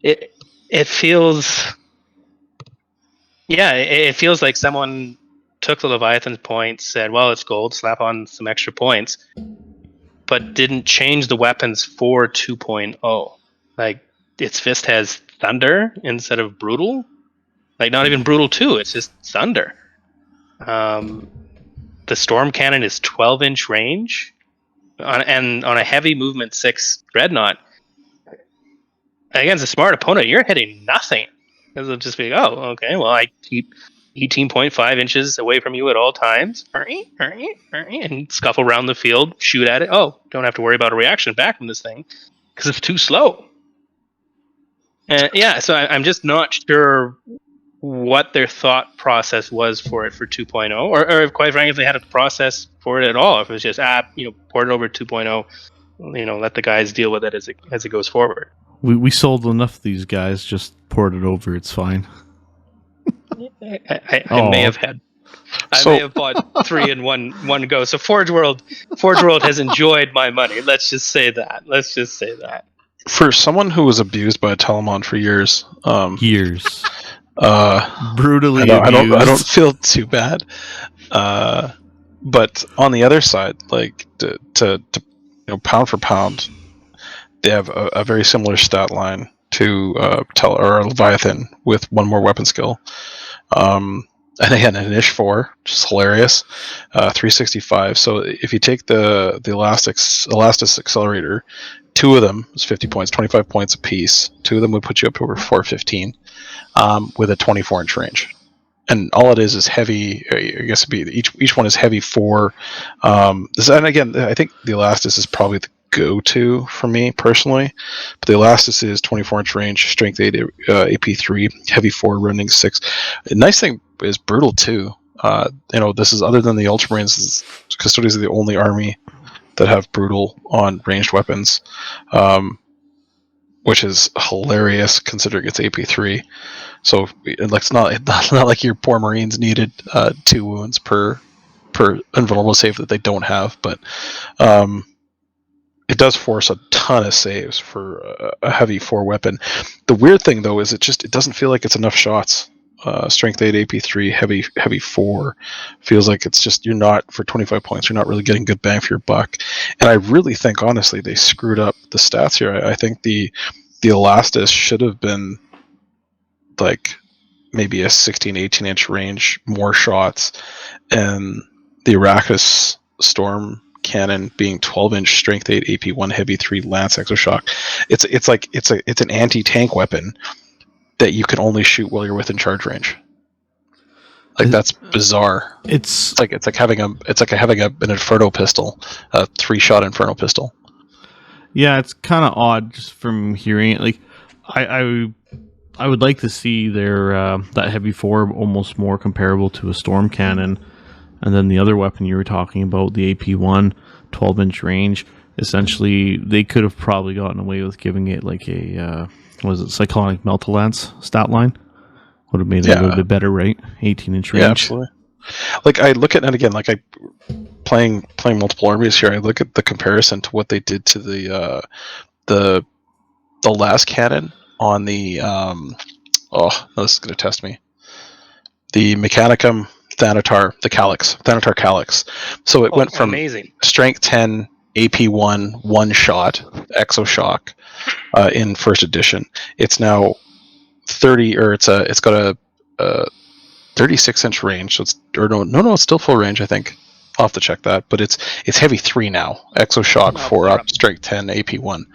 It feels, it feels like someone took the Leviathan points, said, well, it's gold, slap on some extra points, but didn't change the weapons for 2.0. Like, its fist has thunder instead of brutal. Like, not even brutal 2, it's just thunder. The Storm Cannon is 12-inch range. And on a heavy movement 6 Dreadnought, against a smart opponent, you're hitting nothing. Because it'll just be, oh, okay, well, I keep 18.5 inches away from you at all times, and scuffle around the field, shoot at it. Oh, don't have to worry about a reaction back from this thing, because it's too slow. And so I'm just not sure what their thought process was for it for 2.0, or quite frankly, if they had a process for it at all. If it was just port it over 2.0, let the guys deal with it as it goes forward. We sold enough of these guys, just port it over, it's fine. I may have had. I may have bought 3 in one go. So Forge World has enjoyed my money. Let's just say that. For someone who was abused by a Telemon for years, brutally abused. I don't feel too bad. But on the other side, like to pound for pound, they have a very similar stat line to Leviathan with one more weapon skill. And again, an Ish 4, which is hilarious. 365. So if you take the Elastis Accelerator, 2 of them is 50 points, 25 points a piece. 2 of them would put you up to over 415 with a 24-inch range. And all it is heavy. I guess it'd be each one is heavy 4. And again, I think the Elastis is probably the go-to for me personally. But the Elastis is 24-inch range, strength 8, AP 3, heavy 4, running 6. The nice thing is brutal too. This is other than the Ultramarines. Custodes are the only army that have brutal on ranged weapons, which is hilarious considering it's AP 3. So it's not like your poor Marines needed 2 wounds per invulnerable save that they don't have, but it does force a ton of saves for a heavy 4 weapon. The weird thing though is it doesn't feel like it's enough shots. Strength 8, AP 3, heavy 4 feels like it's just, you're not, for 25 points, you're not really getting good bang for your buck. And I really think honestly they screwed up the stats here. I think the Elastis should have been like maybe a 16-18 inch range, more shots, and the Arrakis Storm Cannon being 12-inch, strength 8, AP 1, heavy 3, lance, exoshock. It's an anti-tank weapon that you can only shoot while you're within charge range. Like, that's bizarre. It's like having an Inferno pistol, a 3-shot Inferno pistol. Yeah, it's kind of odd just from hearing it. Like, I would like to see their that heavy 4 almost more comparable to a storm cannon, and then the other weapon you were talking about, the AP1, 12-inch range. Essentially, they could have probably gotten away with giving it like a Cyclonic Melt-a-Lance stat line. Would have made it a little bit better, right? 18-inch range. Yeah, absolutely. Like, I look at it again, like playing multiple armies here, I look at the comparison to what they did to the last cannon on the this is going to test me. The Mechanicum Thanatar Calyx. So it went from amazing. strength 10, AP1, 1-shot, Exoshock in first edition. It's now 30, or it's got a 36-inch range. So it's still full range, I think. I'll have to check that, but it's heavy 3 now. Exoshock 4 up, strength 10, AP1.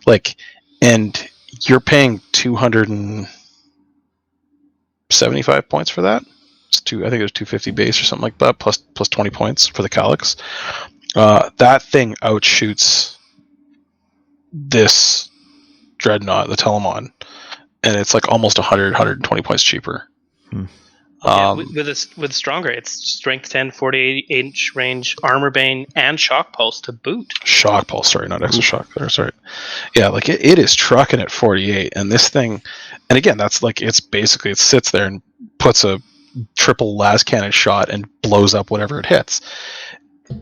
Like, and you're paying 275 points for that. I think it was 250 base or something like that, plus 20 points for the Calyx. That thing outshoots this Dreadnought, the Telemon, and it's like almost 120 points cheaper. With stronger, it's strength 10, 48-inch range, armor bane, and shock pulse to boot. Shock pulse, sorry, not exoshock. Sorry. Yeah, like it is trucking at 48, and this thing, and again, that's like it sits there and puts a triple las cannon shot and blows up whatever it hits.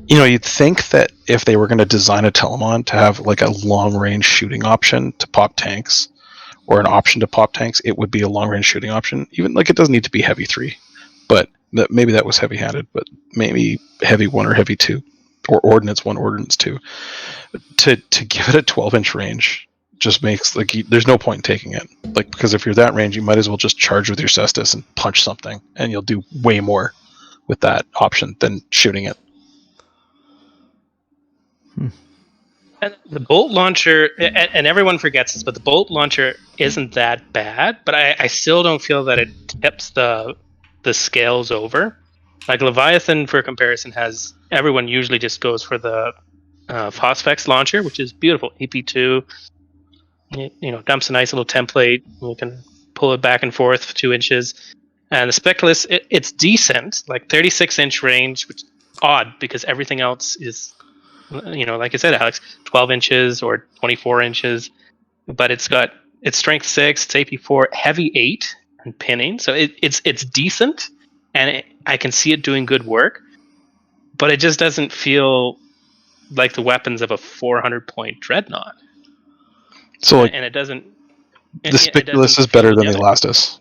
You'd think that if they were going to design a Telemon to have like a long range shooting option to pop tanks, or an option to pop tanks, it would be a long range shooting option. Even like it doesn't need to be heavy 3, but maybe that was heavy handed, but maybe heavy 1 or heavy 2, or ordnance 1, ordnance 2. To give it a 12-inch range just makes like there's no point in taking it. Like, because if you're that range, you might as well just charge with your Cestus and punch something, and you'll do way more with that option than shooting it. And the bolt launcher, and everyone forgets this, but the bolt launcher isn't that bad, but I still don't feel that it tips the scales over. Like Leviathan, for comparison, everyone usually just goes for the Phosphex launcher, which is beautiful. EP2, dumps a nice little template. You can pull it back and forth 2 inches. And the Spectaclus, it's decent, like 36-inch range, which is odd because everything else is, like I said, Alex, 12 inches or 24 inches, but it's strength 6, it's AP 4, heavy 8, and pinning. So it's decent, and I can see it doing good work, but it just doesn't feel like the weapons of a 400-point Dreadnought. So, and it doesn't. The Spectaclus is better than the Elastis.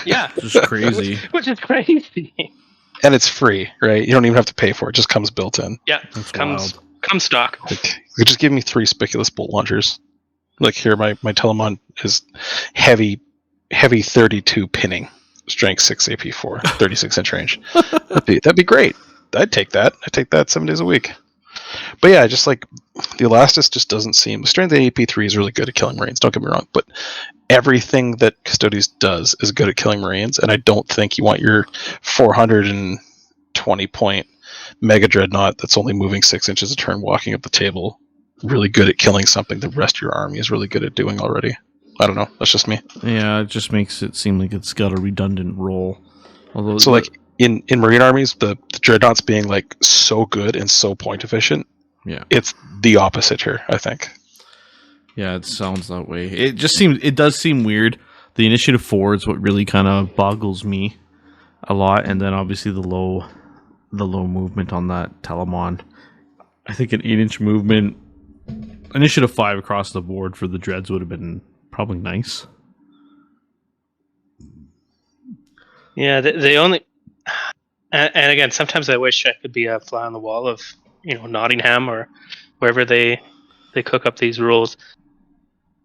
Yeah, which is crazy. Which is crazy. and it's free, right? You don't even have to pay for it; just comes built in. Yeah, That's comes wild. stock. Like, you just give me 3 spiculous bolt launchers. Like here, my Telemon is heavy 32 pinning, strength 6 AP 4, 36-inch range. That'd be great. I'd take that. I'd take that 7 days a week. But yeah, just like the Elastus just doesn't seem. Strength AP 3 is really good at killing Marines. Don't get me wrong, but everything that Custodes does is good at killing Marines, and I don't think you want your 420 point Mega Dreadnought that's only moving 6 inches a turn, walking up the table, really good at killing something the rest of your army is really good at doing already. I don't know. That's just me. Yeah, it just makes it seem like it's got a redundant role. Although, So like in Marine armies, the Dreadnoughts being like so good and so point efficient, yeah, it's the opposite here, I think. yeah, it sounds that way. It does seem weird. The initiative 4 is what really kind of boggles me a lot, and then obviously the low movement on that Telemon. I think an 8-inch movement, initiative 5 across the board for the Dreads would have been probably nice. Yeah, they only. And again, sometimes I wish I could be a fly on the wall of Nottingham or wherever they cook up these rules.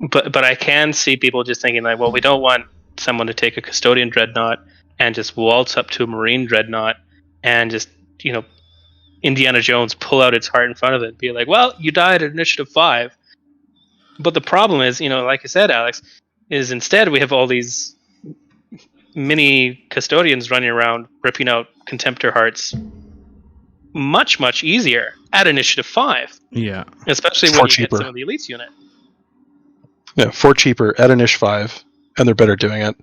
But I can see people just thinking like, well, we don't want someone to take a Custodian Dreadnought and just waltz up to a Marine Dreadnought and just Indiana Jones pull out its heart in front of it and be like, well, you died at initiative 5. But the problem is, like I said, Alex, is instead we have all these mini custodians running around ripping out Contemptor hearts much, much easier at initiative 5. Yeah. Especially when you get some of the elites unit. Yeah, 4 cheaper at initiative 5, and they're better doing it.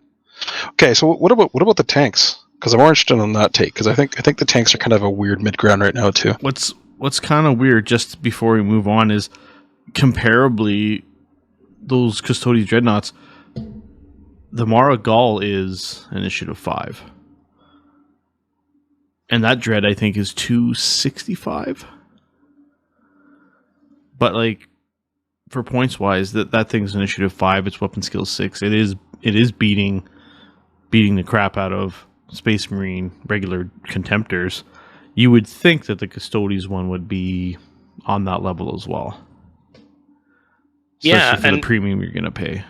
Okay, so what about the tanks? Because I'm more interested in that take, because I think the tanks are kind of a weird mid ground right now too. What's kind of weird, just before we move on, is comparably those Custodes Dreadnoughts. The Mara Gaul is initiative 5, and that Dread I think is 265. But like for points wise, that thing's initiative 5. It's weapon skill 6. It is beating the crap out of Space Marine regular Contemptors. You would think that the Custodes one would be on that level as well. Especially for the premium you're going to pay.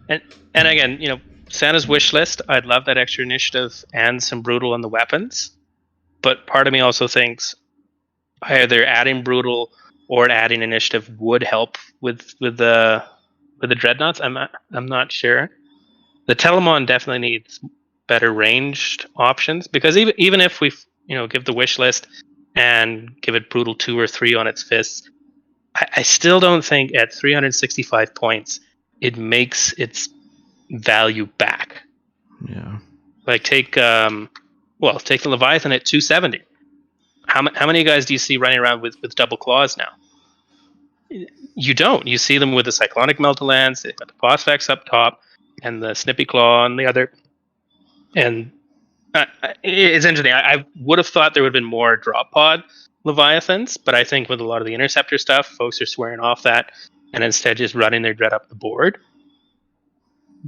And again, Santa's wish list, I'd love that extra initiative and some brutal on the weapons. But part of me also thinks either adding brutal or adding initiative would help with the Dreadnoughts. I'm not sure. The Telemon definitely needs better ranged options, because even if we give the wish list and give it brutal 2 or 3 on its fists, I still don't think at 365 points it makes its value back. Yeah. Like take the Leviathan at 270. How many guys do you see running around with double claws now? You don't. You see them with the Cyclonic Meltalans, they've got the Phosphex up top, and the Snippy Claw on the other. And it's interesting. I would have thought there would have been more drop pod Leviathans, but I think with a lot of the Interceptor stuff, folks are swearing off that and instead just running their Dread up the board.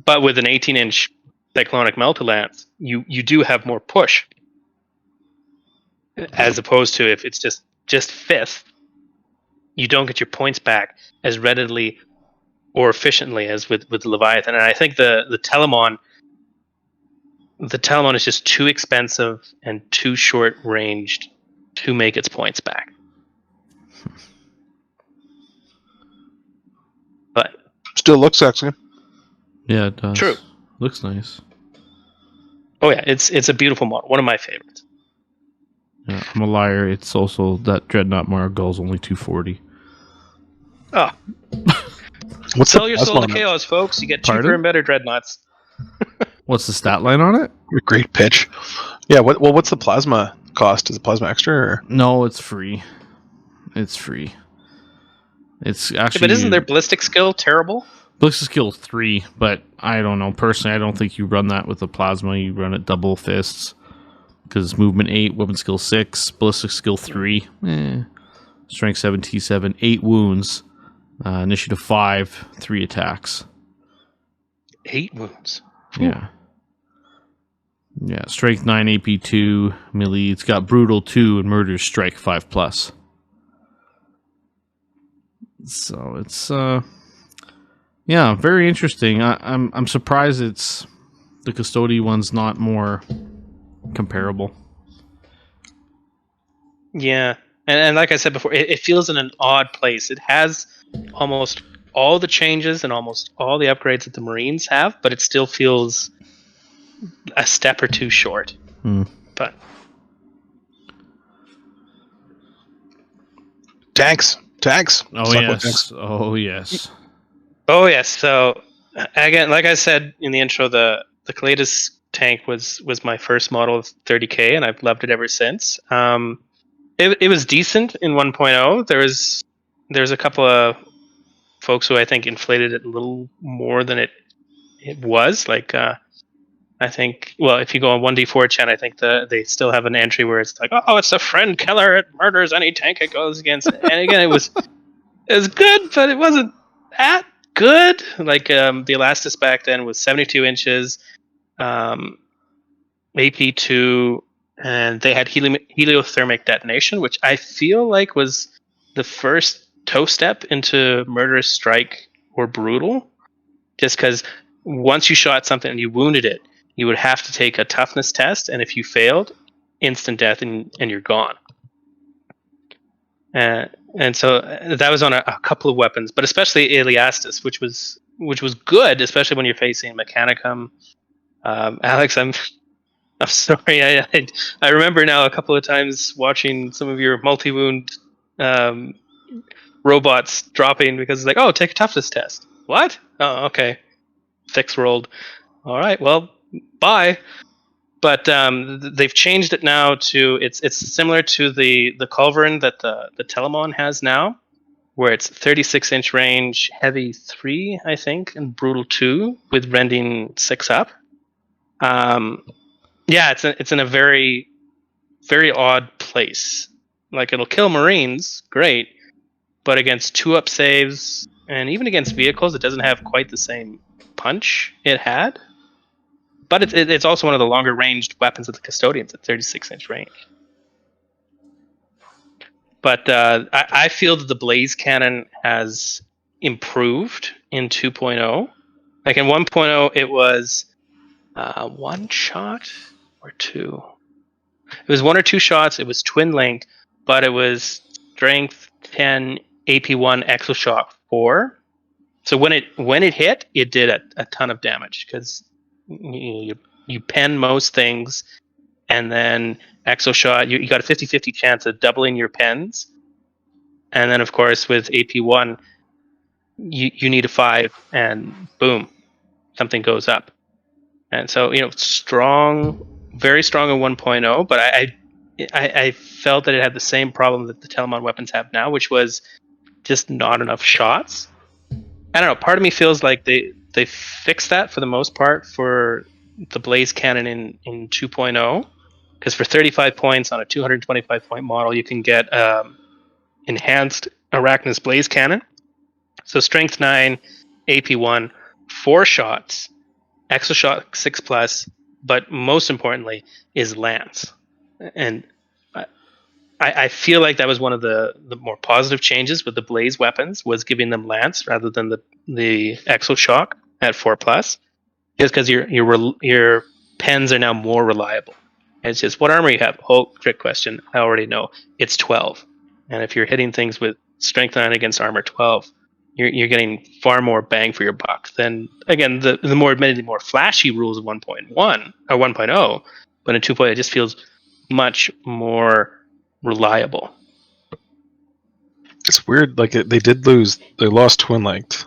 But with an 18-inch Cyclonic Meltalans, you do have more push. As opposed to if it's just 5th, you don't get your points back as readily or efficiently as with the Leviathan. And I think the Telemon is just too expensive and too short ranged to make its points back. But still looks sexy. Yeah, it does. True. Looks nice. Oh yeah, it's a beautiful model. One of my favorites. Yeah, I'm a liar. It's also that Dreadnought Mara Gaul is only 240. Oh. Sell your soul to chaos, folks. You get cheaper and better Dreadnoughts. What's the stat line on it? Great pitch. Yeah, what's the plasma cost? Is it plasma extra? Or? No, it's free. It's free. It's actually... but isn't their ballistic skill terrible? Ballistic skill 3, but I don't know. Personally, I don't think you run that with the plasma. You run it double fists. Because it's movement 8, weapon skill 6, ballistic skill 3, strength 7, T7, 8 wounds, initiative 5, 3 attacks. 8 wounds. Yeah. Yeah, Strength 9, AP 2, melee. It's got Brutal 2 and Murder's Strike 5+. So it's yeah, very interesting. I'm surprised it's the Custodian one's not more comparable. Yeah, and like I said before, it feels in an odd place. It has almost all the changes and almost all the upgrades that the Marines have, but it still feels a step or two short. But Tanks. Oh yes. Oh yes. oh yes. So again, like I said in the intro, the Custodes tank was my first model of 30K, and I've loved it ever since. It was decent in 1.0. There's a couple of folks who I think inflated it a little more than it was. Like I think, well, if you go on 1D4chan, I think they still have an entry where it's like, oh, it's a friend killer. It murders any tank it goes against. And again, it was good, but it wasn't that good. Like the Elastis back then was 72 inches, AP2, and they had heliothermic detonation, which I feel like was the first toe step into Murderous Strike or Brutal. Just because once you shot something and you wounded it, you would have to take a toughness test, and if you failed, instant death and you're gone. And so that was on a couple of weapons, but especially Eliastus, which was good, especially when you're facing Mechanicum. Alex, I'm sorry. I remember now a couple of times watching some of your multi-wound robots dropping because it's like, oh, take a toughness test. What? Oh, okay. Fix rolled. All right. Well, bye. But they've changed it now to it's similar to the Culverin that the Telemon has now, where it's 36-inch range, heavy 3, I think, and brutal 2 with rending 6 up. Yeah, it's in a very, very odd place. Like, it'll kill Marines, great, but against 2-up saves and even against vehicles, it doesn't have quite the same punch it had. But it's also one of the longer ranged weapons of the Custodians at 36-inch range. But I feel that the Blaze Cannon has improved in 2.0. Like in 1.0, it was 1 shot or 2. It was 1 or 2 shots. It was twin link, but it was strength 10, AP1, Exoshock 4. So when it hit, it did a ton of damage because you pen most things, and then Exoshot, you got a 50-50 chance of doubling your pens. And then, of course, with AP1, you need a 5, and boom, something goes up. And so, strong, very strong in 1.0, but I felt that it had the same problem that the Telemon weapons have now, which was just not enough shots. I don't know, part of me feels like they fixed that for the most part for the Blaze Cannon in 2.0, because for 35 points on a 225 point model, you can get enhanced Arachnus Blaze Cannon. So strength 9, AP1, 4 shots, Exoshock 6+, but most importantly is Lance. And I feel like that was one of the more positive changes with the Blaze weapons, was giving them Lance rather than the Exoshock at 4+, just because your pens are now more reliable. And it's just, what armor you have? Oh, trick question. I already know. It's 12. And if you're hitting things with strength 9 against armor 12, you're getting far more bang for your buck than, again, the more admittedly more flashy rules of 1.1 or 1.0, but in 2.0 it just feels much more reliable. It's weird. Like they lost twin length.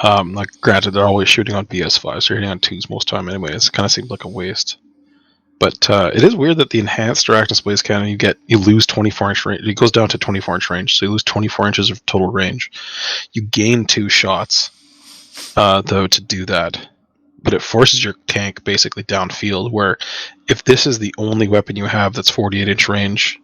Like, granted, they're always shooting on BS5, so you're hitting on 2s most time anyways. It kind of seemed like a waste. But it is weird that the enhanced Arachnus Blaze Cannon, you lose 24-inch range. It goes down to 24-inch range, so you lose 24 inches of total range. You gain 2 shots, though, to do that. But it forces your tank basically downfield, where if this is the only weapon you have that's 48-inch range,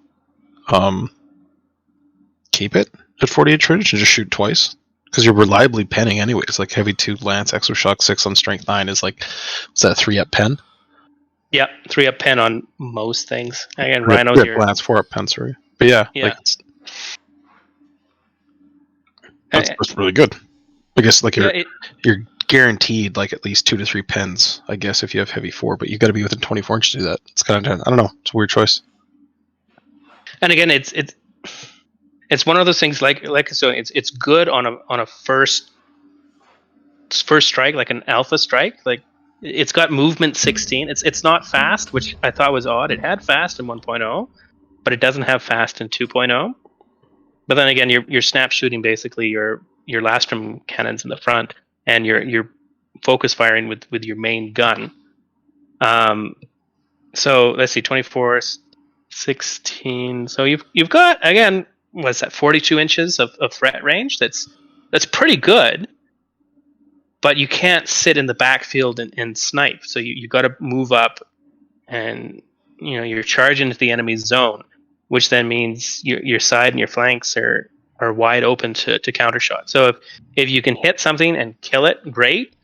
keep it at 48 range and just shoot twice, because you're reliably penning anyways. Like heavy 2 Lance, Exoshock 6 on strength 9 is like, what's that, 3-up pen? Yeah, 3-up pen on most things. Again, Rip, Rhinos, rip lance 4-up pen, sorry. But yeah. That's really good. I guess like Yeah, you're guaranteed like at least 2 to 3 pens, I guess, if you have heavy 4, but you got to be within 24 inches to do that. It's kind of, I don't know, it's a weird choice. and again, it's one of those things like so it's good on a first strike, like an alpha strike. Like it's got movement 16. It's not fast, which I thought was odd. It had fast in 1.0, but it doesn't have fast in 2.0. But then again, you're snap shooting basically your Lastrum cannons in the front, and you're focus firing with your main gun. So let's see, 24, 16. So you've got, again, what's that, 42 inches of threat range. That's pretty good. But you can't sit in the backfield and snipe. So you got to move up, and you're charging into the enemy's zone, which then means your side and your flanks are wide open to counter shot. So if you can hit something and kill it, great.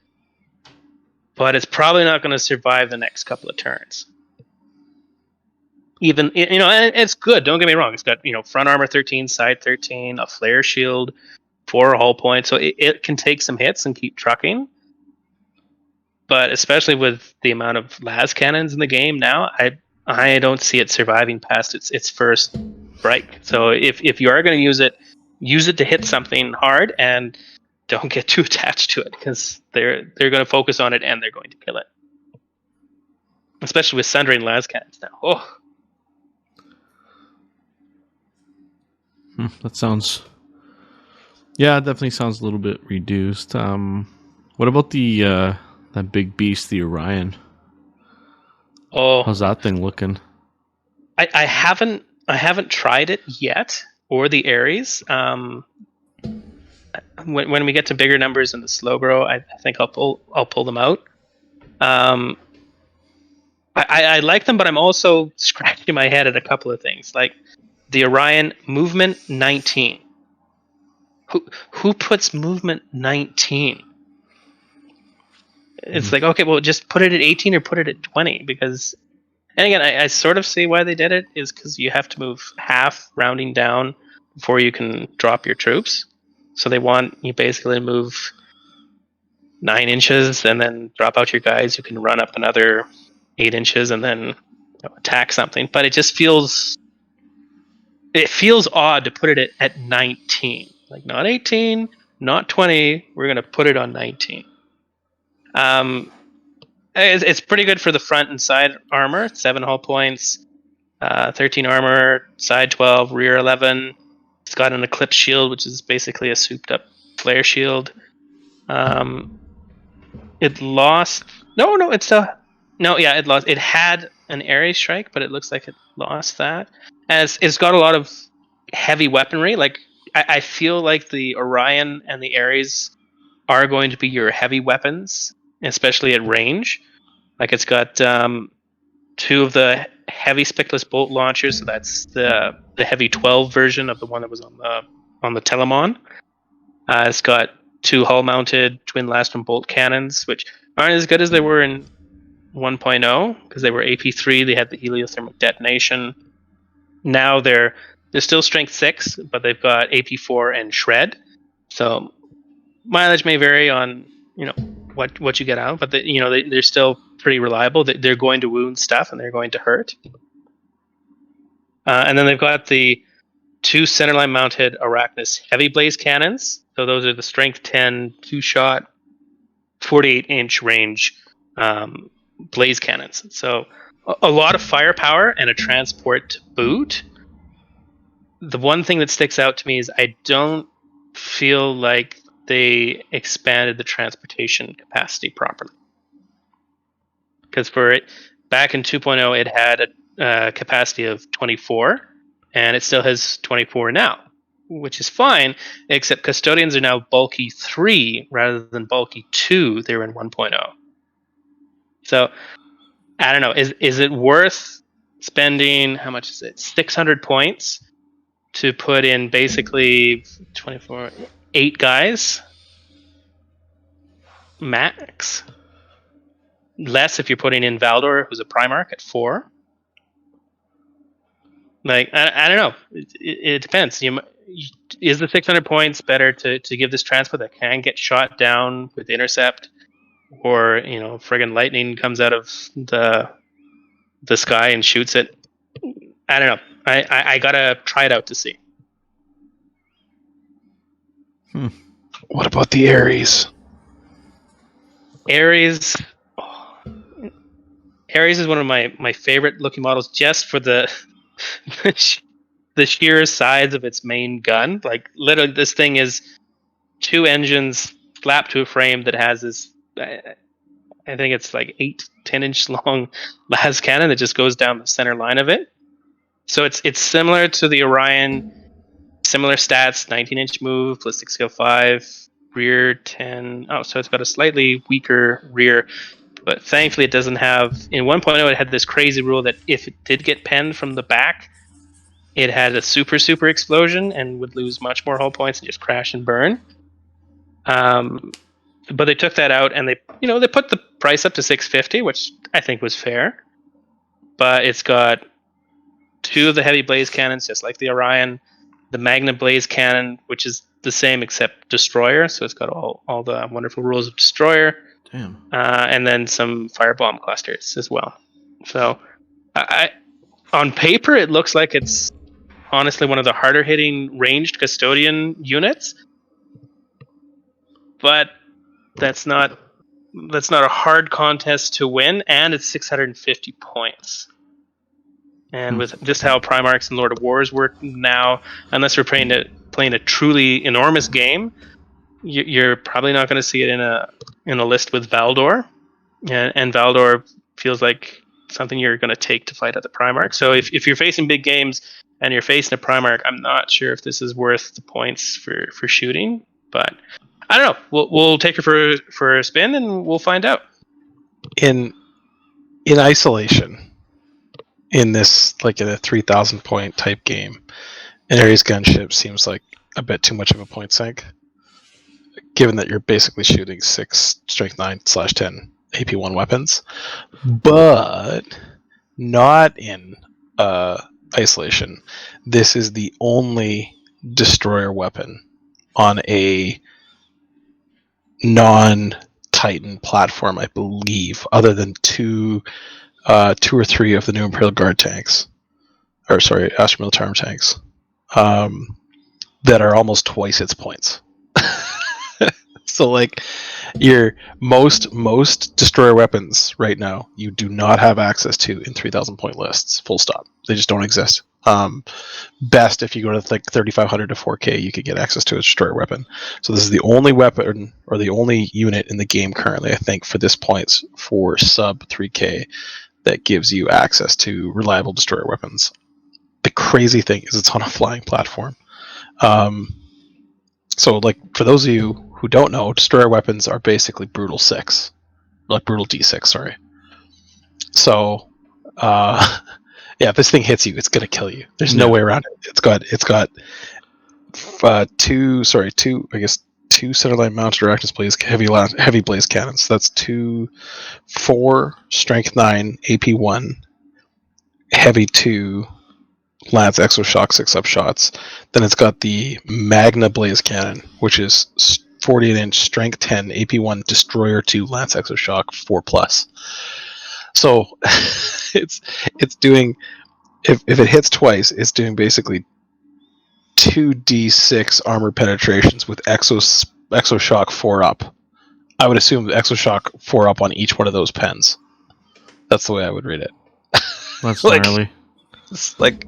But it's probably not going to survive the next couple of turns. Even and it's good. Don't get me wrong. It's got front armor 13, side 13, a flare shield, 4 hull points, so it can take some hits and keep trucking. But especially with the amount of las cannons in the game now, I don't see it surviving past its first strike. So if you are going to use it to hit something hard, and don't get too attached to it, because they're going to focus on it and they're going to kill it. Especially with sundering las cannons now. Oh. That sounds... Yeah, it definitely sounds a little bit reduced. What about the that big beast, the Orion? Oh, how's that thing looking? I haven't tried it yet, or the Ares. When we get to bigger numbers in the slow grow, I think I'll pull them out. I like them, but I'm also scratching my head at a couple of things, like the Orion movement 19. Who puts movement 19? It's like, okay, well, just put it at 18 or put it at 20, because, and again, I sort of see why they did it, is because you have to move half rounding down before you can drop your troops. So they want you basically to move 9 inches and then drop out your guys who can run up another 8 inches and then attack something. But it just feels odd to put it at 19. Like, not 18, not 20. We're going to put it on 19. It's pretty good for the front and side armor. 7 hull points, 13 armor, side 12, rear 11. It's got an Eclipse shield, which is basically a souped-up flare shield. It lost... No, it still... No, yeah, it lost. It had an Ares strike, but it looks like it lost that. As it's got a lot of heavy weaponry. Like, I feel like the Orion and the Ares are going to be your heavy weapons, especially at range. Like, it's got 2 of the heavy spickless bolt launchers, so that's the heavy 12 version of the one that was on the Telemon. It's got 2 hull-mounted twin Lastrum bolt cannons, which aren't as good as they were in 1.0, because they were AP3. They had the heliothermal detonation. Now they're still strength 6, but they've got AP4 and shred. So mileage may vary on what you get out, but they're still pretty reliable. They're going to wound stuff and they're going to hurt. And then they've got the 2 centerline mounted Arachnus heavy blaze cannons. So those are the strength 10 2-shot 48-inch range blaze cannons. So a lot of firepower and a transport to boot. The one thing that sticks out to me is I don't feel like they expanded the transportation capacity properly. Because for it, back in 2.0, it had a capacity of 24, and it still has 24 now, which is fine, except Custodians are now bulky 3 rather than bulky 2 they were in 1.0. So, I don't know, is it worth spending, how much is it, 600 points to put in basically 24, 8 guys max? less if you're putting in Valdor, who's a Primarch, at 4. Like, I don't know. It depends. Is the 600 points better to give this transport that can get shot down with intercept, or friggin' lightning comes out of the sky and shoots it? I don't know. I gotta try it out to see. What about the Ares? Ares is one of my favorite looking models, just for the the sheer size of its main gun. Like, literally, this thing is 2 engines slapped to a frame that has this, I think it's like 8-10 inch long las cannon that just goes down the center line of it. So it's similar to the Orion, similar stats: 19-inch move, ballistic skill 5, rear 10. Oh, so it's got a slightly weaker rear, but thankfully it doesn't have. In 1.0, it had this crazy rule that if it did get penned from the back, it had a super explosion and would lose much more hull points and just crash and burn. But they took that out, and they put the price up to $650, which I think was fair. But it's got 2 of the heavy blaze cannons, just like the Orion, the Magna blaze cannon, which is the same except destroyer, so it's got all the wonderful rules of destroyer. Damn. And then some firebomb clusters as well. So, on paper, it looks like it's honestly one of the harder hitting ranged custodian units, but that's not a hard contest to win, and it's 650 points. And with just how Primarchs and Lord of Wars work now, unless we're playing a truly enormous game, you're probably not going to see it in a list with Valdor, and Valdor feels like something you're going to take to fight at the Primarch. So if you're facing big games and you're facing a Primarch, I'm not sure if this is worth the points for shooting, but I don't know. We'll take her for a spin and we'll find out. In isolation, in this, like, in a 3,000 point type game, an Ares gunship seems like a bit too much of a point sink, given that you're basically shooting 6 strength 9/10 AP1 weapons, but not in isolation. This is the only destroyer weapon on a non-Titan platform, I believe, other than 2 or 3 of the new Imperial Guard tanks, or sorry, Astro Militarum tanks, that are almost twice its points. So, like, your most destroyer weapons right now, you do not have access to in 3,000 point lists. Full stop. They just don't exist. Best if you go to like 3,500 to 4K, you could get access to a destroyer weapon. So this is the only weapon or the only unit in the game currently, I think, for this points for sub 3K that gives you access to reliable destroyer weapons. The crazy thing is it's on a flying platform. So, like, for those of you who don't know, destroyer weapons are basically brutal D6, sorry. So, yeah, if this thing hits you, it's gonna kill you. There's no way around it. It's got two centerline mounted Arachnus blaze heavy blaze cannons. That's 4 strength 9 AP1 heavy 2 Lance Exoshock 6 up shots. Then it's got the Magna blaze cannon, which is 48-inch strength 10 AP1 destroyer 2 Lance Exoshock 4+. So it's doing, if it hits twice, it's doing basically 2d6 armor penetrations with Exoshock 4 up. I would assume Exoshock 4 up on each one of those pens. That's the way I would read it. That's like, gnarly. It's like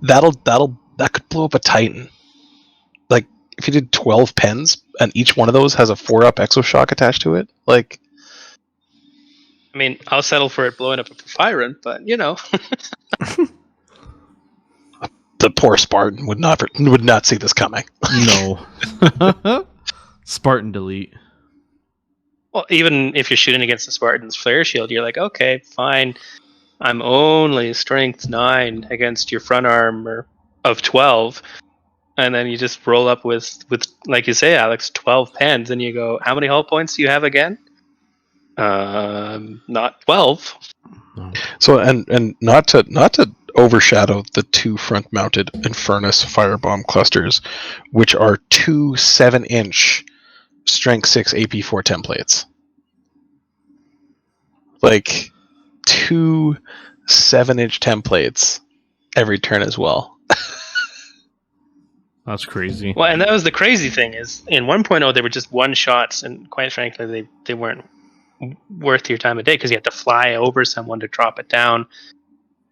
that could blow up a Titan. Like, if you did 12 pens and each one of those has a 4-up Exoshock attached to it, like, I mean, I'll settle for it blowing up a Porphyron, but the poor Spartan would not see this coming. No. Spartan delete. Well, even if you're shooting against the Spartan's flare shield, you're like, okay, fine. I'm only strength 9 against your front armor of 12. And then you just roll up with like you say, Alex, 12 pens, and you go, how many hull points do you have again? Not 12. No. So and not to overshadow the two front-mounted Infernus firebomb clusters, which are two 7-inch strength 6 AP4 templates. Like two 7-inch templates every turn as well. That's crazy. Well, and that was the crazy thing is in 1.0 they were just one shots, and quite frankly they weren't worth your time of day because you had to fly over someone to drop it down.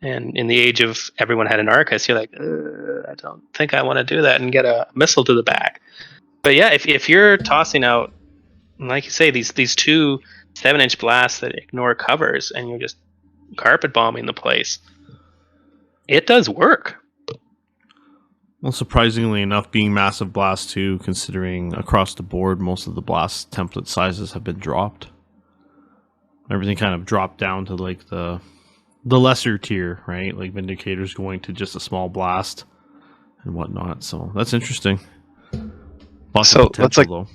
And in the age of everyone had an Arcus, you're like, I don't think I want to do that and get a missile to the back. But yeah, if you're tossing out, like you say, these two 7-inch blasts that ignore covers and you're just carpet bombing the place, it does work. Well, surprisingly enough, being massive blast too, considering across the board most of the blast template sizes have been dropped. Everything kind of dropped down to like the lesser tier, right? Like Vindicator's going to just a small blast and whatnot. So that's interesting. Lots of potential, though.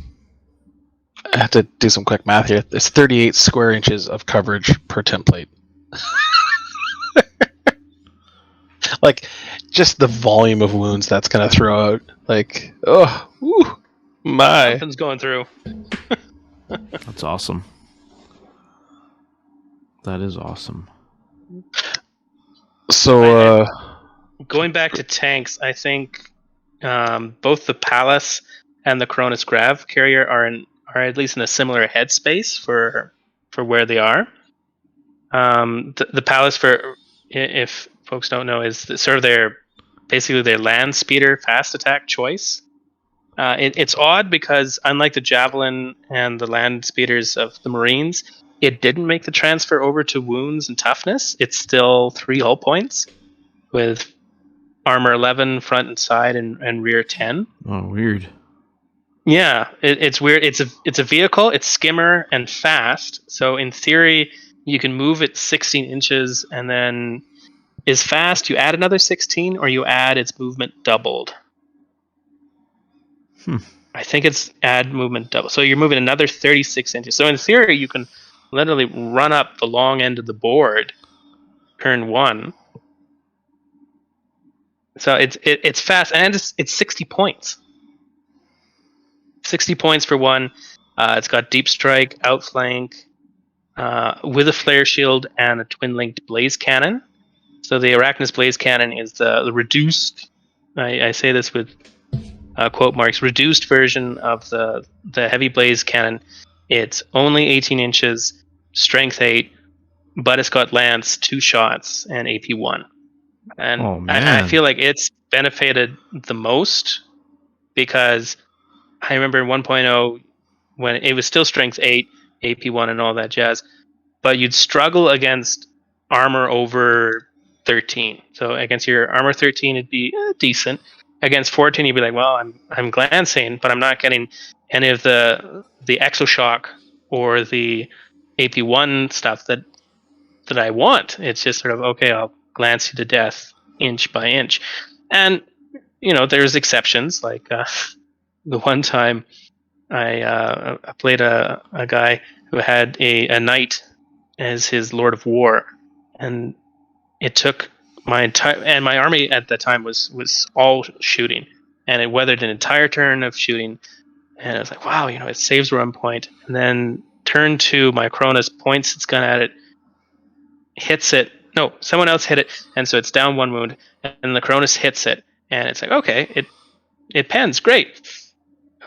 I have to do some quick math here. It's 38 square inches of coverage per template. Like, just the volume of wounds that's going to throw out. Like, oh, woo, my. Something's going through. That's awesome. That is awesome. So, going back to tanks, I think both the Palace and the Cronus Grav carrier are at least in a similar headspace for where they are. The Palace, for if folks don't know, is sort of their land speeder fast attack choice. It's odd because unlike the Javelin and the land speeders of the Marines, it didn't make the transfer over to wounds and toughness. It's still 3 hull points with armor 11 front and side and rear 10. Oh, weird. Yeah, it's weird. It's a vehicle. It's skimmer and fast. So in theory, you can move it 16 inches, and then is fast. You add another 16, or you add its movement doubled. I think it's add movement double. So you're moving another 36 inches. So in theory, you can literally run up the long end of the board turn 1. So it's fast, and it's 60 points. 60 points for one. It's got deep strike, outflank, with a flare shield and a twin-linked blaze cannon. So the Arachnus blaze cannon is the reduced. I say this with quote marks. Reduced version of the heavy blaze cannon. It's only 18 inches, strength 8, but it's got lance, 2 shots, and AP 1. And I feel like it's benefited the most because I remember in 1.0 when it was still strength 8, AP 1, and all that jazz, but you'd struggle against armor over 13. So against your armor 13, it'd be decent. Against 14, you'd be like, well, I'm glancing, but I'm not getting any of the exoshock or the AP 1 stuff that I want. It's just sort of, okay, I'll glance you to death inch by inch. And, there's exceptions. Like the one time I played a guy who had a knight as his Lord of War. And it took my army at that time was all shooting. And it weathered an entire turn of shooting. And I was like, wow, it saves run point. And then turn 2, my Cronus points its gun at it, hits it. No, someone else hit it, and so it's down 1 wound. And the Cronus hits it, and it's like, okay, it pens, great.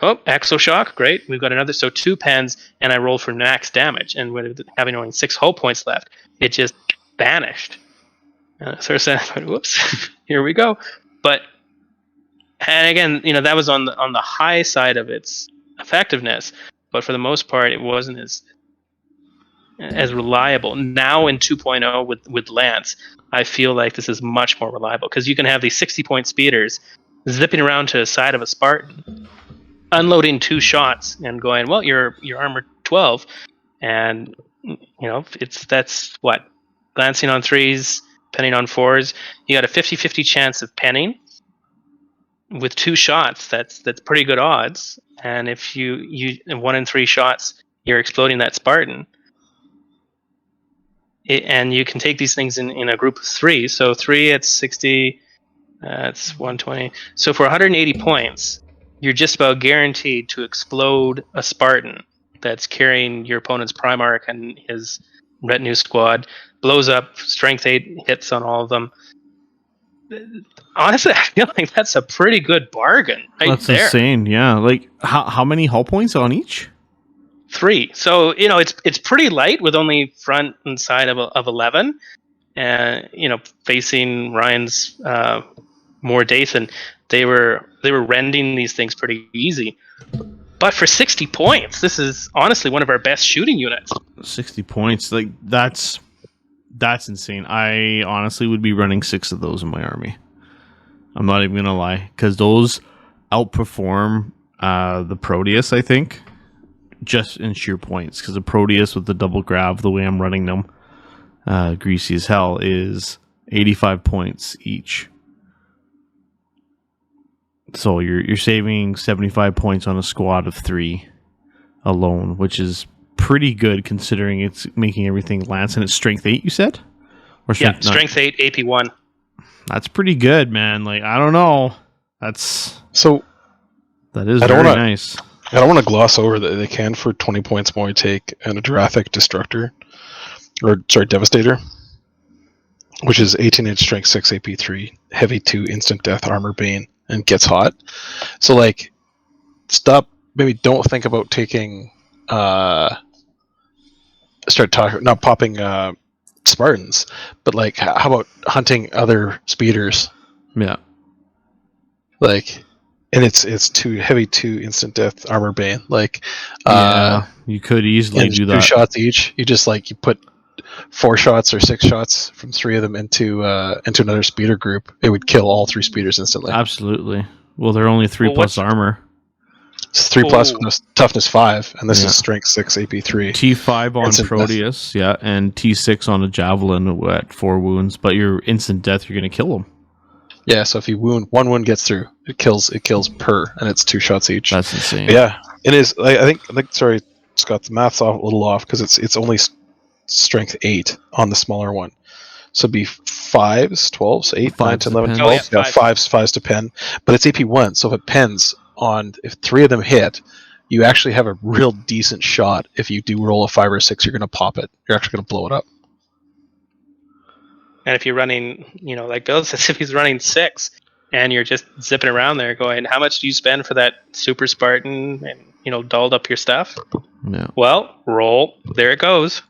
Oh, exoshock, great. We've got another, so 2 pens, and I roll for max damage. And with having only 6 hull points left, it just vanished. So I said, whoops, here we go. But and again, that was on the high side of its effectiveness, but for the most part, it wasn't as reliable. Now in 2.0 with Lance, I feel like this is much more reliable because you can have these 60-point speeders zipping around to the side of a Spartan, unloading 2 shots and going, well, you're armor 12, and that's what, glancing on 3s, penning on 4s. You got a 50-50 chance of penning with 2 shots. That's pretty good odds. And if you 1 in 3 shots, you're exploding that Spartan. and you can take these things in a group of 3. So 3 at 60, that's 120. So for 180 points, you're just about guaranteed to explode a Spartan that's carrying your opponent's Primarch and his retinue squad. Blows up, strength 8 hits on all of them. Honestly, I feel like that's a pretty good bargain. That's insane. Yeah, like how many hull points on each? 3. So it's pretty light with only front and side of 11, and facing Ryan's Mordathan, they were rending these things pretty easy. But for 60 points, this is honestly one of our best shooting units. 60 points, like that's insane. I honestly would be running 6 of those in my army. I'm not even gonna lie, because those outperform the Proteus, I think, just in sheer points. Because the Proteus with the double grav, the way I'm running them, greasy as hell, is 85 points each. So you're saving 75 points on a squad of 3 alone, which is pretty good considering it's making everything lance, and it's strength 8, you said? Or strength 8, AP 1. That's pretty good, man. Like, I don't know. That is very nice. I don't want to gloss over that they can for 20 points more take and a Durathic Devastator, which is 18-inch strength 6 AP 3, heavy 2 instant death armor bane, and gets hot. So like, don't think about taking not popping Spartans, but like how about hunting other speeders? Yeah. Like, and it's 2 heavy 2 instant death armor bane. Like, you could easily do that. 2 shots each. You just you put 4 shots or 6 shots from 3 of them into another speeder group. It would kill all 3 speeders instantly. Absolutely. Well, they're only 3 plus armor. It's 3 plus with toughness 5, and this is strength 6 AP 3. T5 on instant Proteus, death. and T6 on a Javelin at 4 wounds. But your instant death, you're going to kill them. Yeah, so if you wound, 1 wound gets through. It kills per, and it's 2 shots each. That's insane. But yeah, it is. I think. Sorry, Scott, the math's a little off because it's only strength 8 on the smaller one. So it'd be 5s, 12s, 8, 9, 10, 11, 12. Yeah, 5s to pen. But it's AP 1, so if it pens if 3 of them hit, you actually have a real decent shot. If you do roll a 5 or 6, you're going to pop it. You're actually going to blow it up. And if you're running, like Bill says, if he's running 6 and you're just zipping around there going, how much do you spend for that super Spartan and, dolled up your stuff? No. Well, roll. There it goes.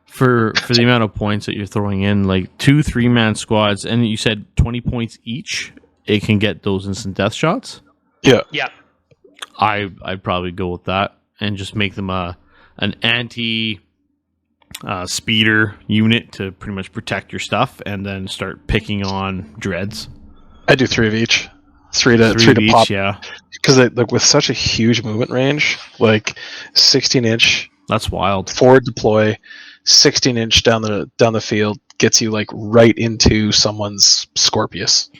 For the amount of points that you're throwing in, like 2 3-man squads, and you said 20 points each, it can get those instant death shots? Yeah. Yeah. I'd probably go with that and just make them an anti speeder unit to pretty much protect your stuff, and then start picking on dreads. I do 3 of each. 3 to pop. Yeah. Because with such a huge movement range, like 16-inch. That's wild. Forward deploy, 16-inch down the field gets you right into someone's Scorpius.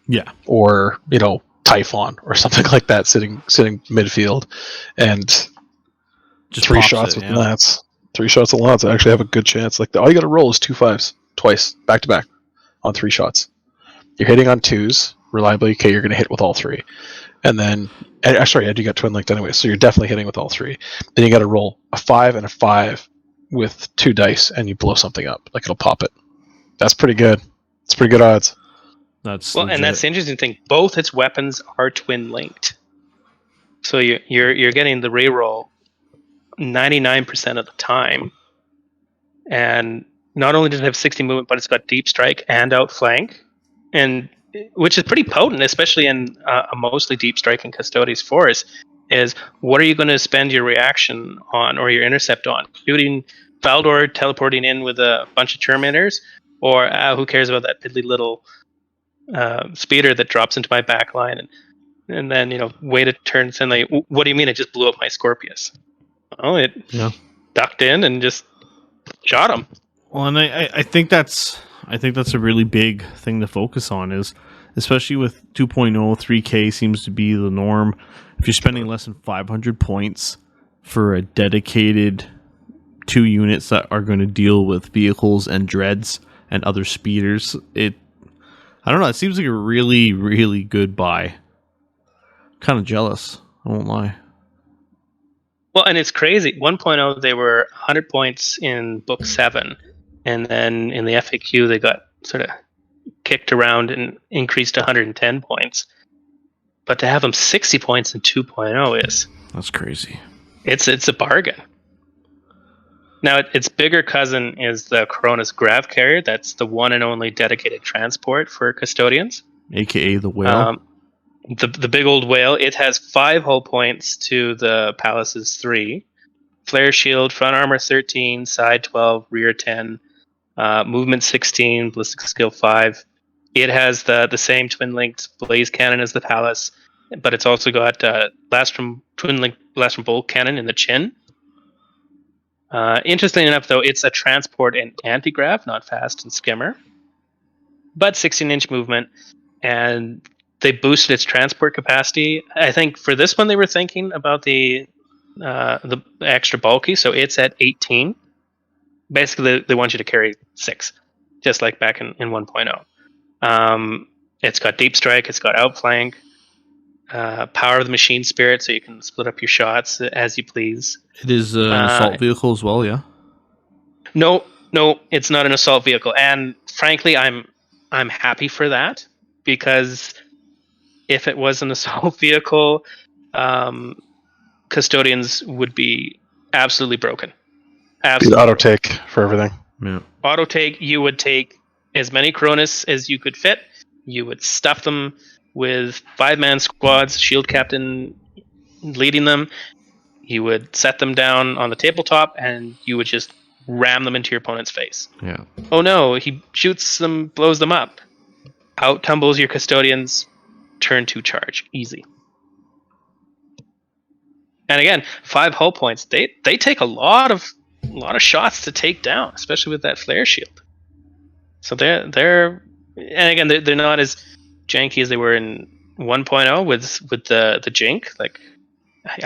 Yeah. Or Typhon or something like that sitting midfield, and just 3 shots with lance. 3 shots of lance. I actually have a good chance. All you got to roll is 2 5s twice back to back on 3 shots. You're hitting on 2s reliably. Okay, you're going to hit with all 3, and then you got twin linked anyway, so you're definitely hitting with all 3. Then you got to roll a 5 and a 5 with 2 dice, and you blow something up. It'll pop it. That's pretty good. It's pretty good odds. That's legit. And that's the interesting thing. Both its weapons are twin linked, so you're getting the reroll 99% of the time. And not only does it have 60 movement, but it's got deep strike and outflank, and which is pretty potent, especially in a mostly deep striking Custodes force. Is what are you going to spend your reaction on or your intercept on? Shooting Faldor, teleporting in with a bunch of Terminators, or who cares about that piddly little speeder that drops into my back line and then wait a turn and what do you mean I just blew up my Scorpius? Oh, it ducked in and just shot him. Well, and I think that's a really big thing to focus on, is especially with 2.0, 3K seems to be the norm. If you're spending less than 500 points for a dedicated 2 units that are going to deal with vehicles and dreads and other speeders. I don't know. It seems like a really, really good buy. Kind of jealous. I won't lie. Well, and it's crazy. 1.0, they were 100 points in Book 7. And then in the FAQ, they got sort of kicked around and increased to 110 points. But to have them 60 points in 2.0 That's crazy. It's a bargain. Now, its bigger cousin is the Coronis Grav Carrier. That's the one and only dedicated transport for Custodians. AKA the whale. The big old whale. It has 5 hull points to the Palace's 3. Flare shield, front armor 13, side 12, rear 10, movement 16, ballistic skill 5. It has the same twin-linked blaze cannon as the Palace, but it's also got twin-linked blast from bolt cannon in the chin. Interestingly enough, though, it's a transport and anti-grav, not fast and skimmer, but 16-inch movement, and they boosted its transport capacity. I think for this one they were thinking about the extra bulky, so it's at 18. Basically, they want you to carry 6, just like back in 1.0. It's got deep strike, it's got outflank, power of the machine spirit, so you can split up your shots as you please. It is an assault vehicle as well, yeah? No, it's not an assault vehicle, and frankly, I'm happy for that, because if it was an assault vehicle, Custodians would be absolutely broken. Absolutely. Auto take for everything. Yeah. Auto take, you would take as many Cronus as you could fit. You would stuff them with 5-man squads, shield captain leading them. You would set them down on the tabletop, and you would just ram them into your opponent's face. Yeah. Oh no, he shoots them, blows them up. Out tumbles your Custodians. Turn 2 charge, easy. And again, 5 hull points. They take a lot of shots to take down, especially with that flare shield. So they're and again they're not as janky as they were in 1.0 with the Jink. Like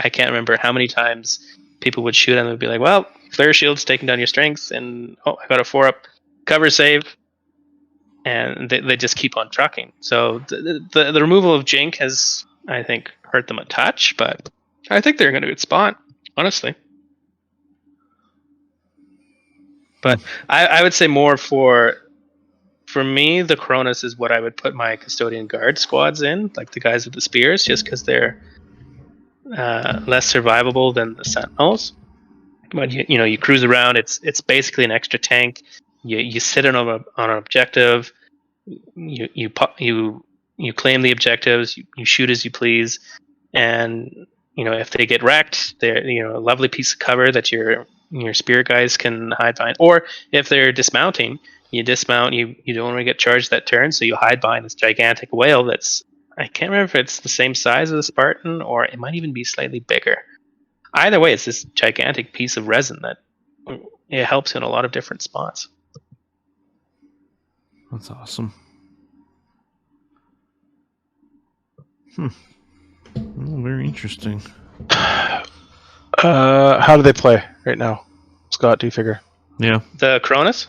I can't remember how many times people would shoot and they'd be like, well, flare shield's taking down your strength, and I got a 4-up cover save. And they just keep on trucking. So the removal of Jink has, I think, hurt them a touch, but I think they're in a good spot, honestly. But I would say more for me, the Cronus is what I would put my Custodian Guard squads in, like the guys with the spears, just because they're less survivable than the Sentinels. But you cruise around. It's basically an extra tank. You sit on an objective. You claim the objectives. You shoot as you please, and if they get wrecked, they're a lovely piece of cover that your spear guys can hide behind. Or if they're dismounting, you dismount. You don't want to get charged that turn, so you hide behind this gigantic whale. That's I can't remember if it's the same size as a Spartan or it might even be slightly bigger. Either way, it's this gigantic piece of resin that it helps in a lot of different spots. That's awesome. Well, very interesting. How do they play right now, Scott? Do you figure? Yeah. The Cronus?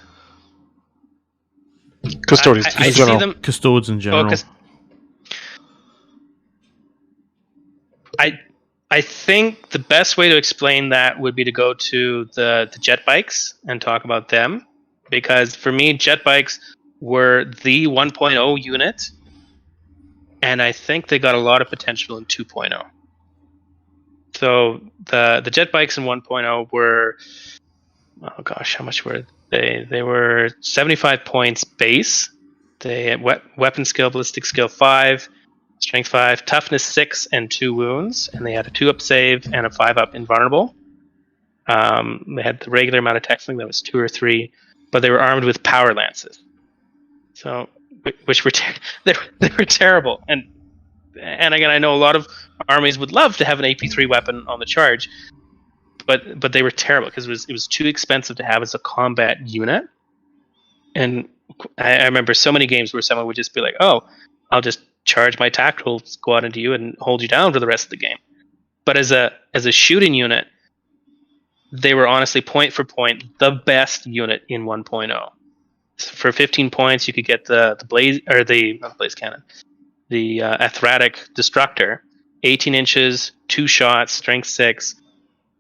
Custodians. I see them. Custodes in general. I think the best way to explain that would be to go to the jet bikes and talk about them, because for me, jet bikes were the 1.0 unit, and I think they got a lot of potential in 2.0. So the jet bikes in 1.0 were, oh gosh, how much were they? They were 75 points base. They had weapon skill, ballistic skill 5, strength 5, toughness 6, and 2 wounds, and they had a 2-up save and a 5-up invulnerable. They had the regular amount of texting that was 2 or 3, but they were armed with power lances. So, which were they were terrible, and again, I know a lot of armies would love to have an AP3 weapon on the charge, but they were terrible because it was too expensive to have as a combat unit. And I remember so many games where someone would just be like, "Oh, I'll just charge my tactical squad into you and hold you down for the rest of the game." But as a shooting unit, they were honestly point for point the best unit in 1.0. For 15 points, you could get the blaze or the not the blaze cannon, the Athratic Destructor, 18 inches, 2 shots, strength 6,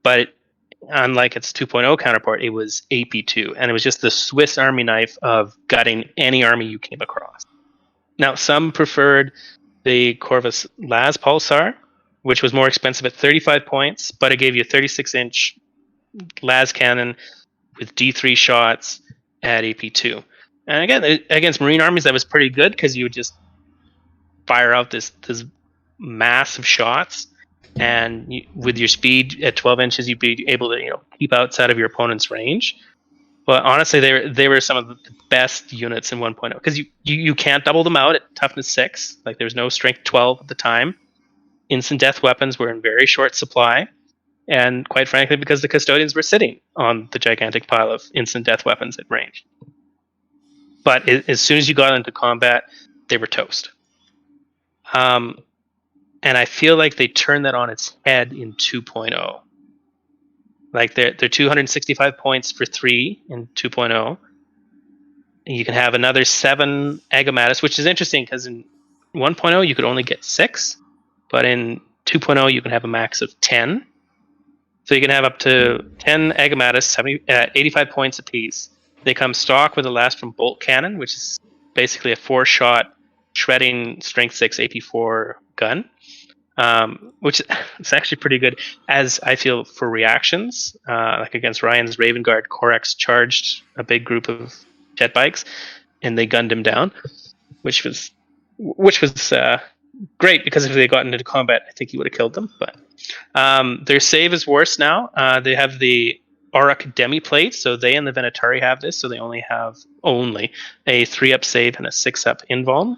but unlike its 2.0 counterpart, it was AP2, and it was just the Swiss Army knife of gutting any army you came across. Now, some preferred the Corvus Las Pulsar, which was more expensive at 35 points, but it gave you a 36-inch las cannon with D3 shots at AP2. And again, against Marine armies, that was pretty good because you would just fire out this mass of shots, and with your speed at 12 inches, you'd be able to keep outside of your opponent's range. But honestly, they were some of the best units in 1.0 because you can't double them out at toughness 6. Like there was no strength 12 at the time. Instant death weapons were in very short supply, and quite frankly, because the Custodians were sitting on the gigantic pile of instant death weapons at range. But as soon as you got into combat, they were toast. And I feel like they turned that on its head in 2.0. Like they're 265 points for 3 in 2.0. You can have another 7 Agomatis, which is interesting because in 1.0 you could only get 6, but in 2.0 you can have a max of 10. So you can have up to 10 Agomatis, 85 points apiece. They come stock with a last from bolt cannon, which is basically a 4-shot shredding strength 6 AP4 gun, which is actually pretty good. As I feel for reactions, like against Ryan's Raven Guard, Corax charged a big group of jet bikes, and they gunned him down, which was great because if they got into combat, I think he would have killed them. But their save is worse now. They have the Auric Demi Plate, so they and the Venatari have this, so they only have a 3-up save and a 6-up invuln.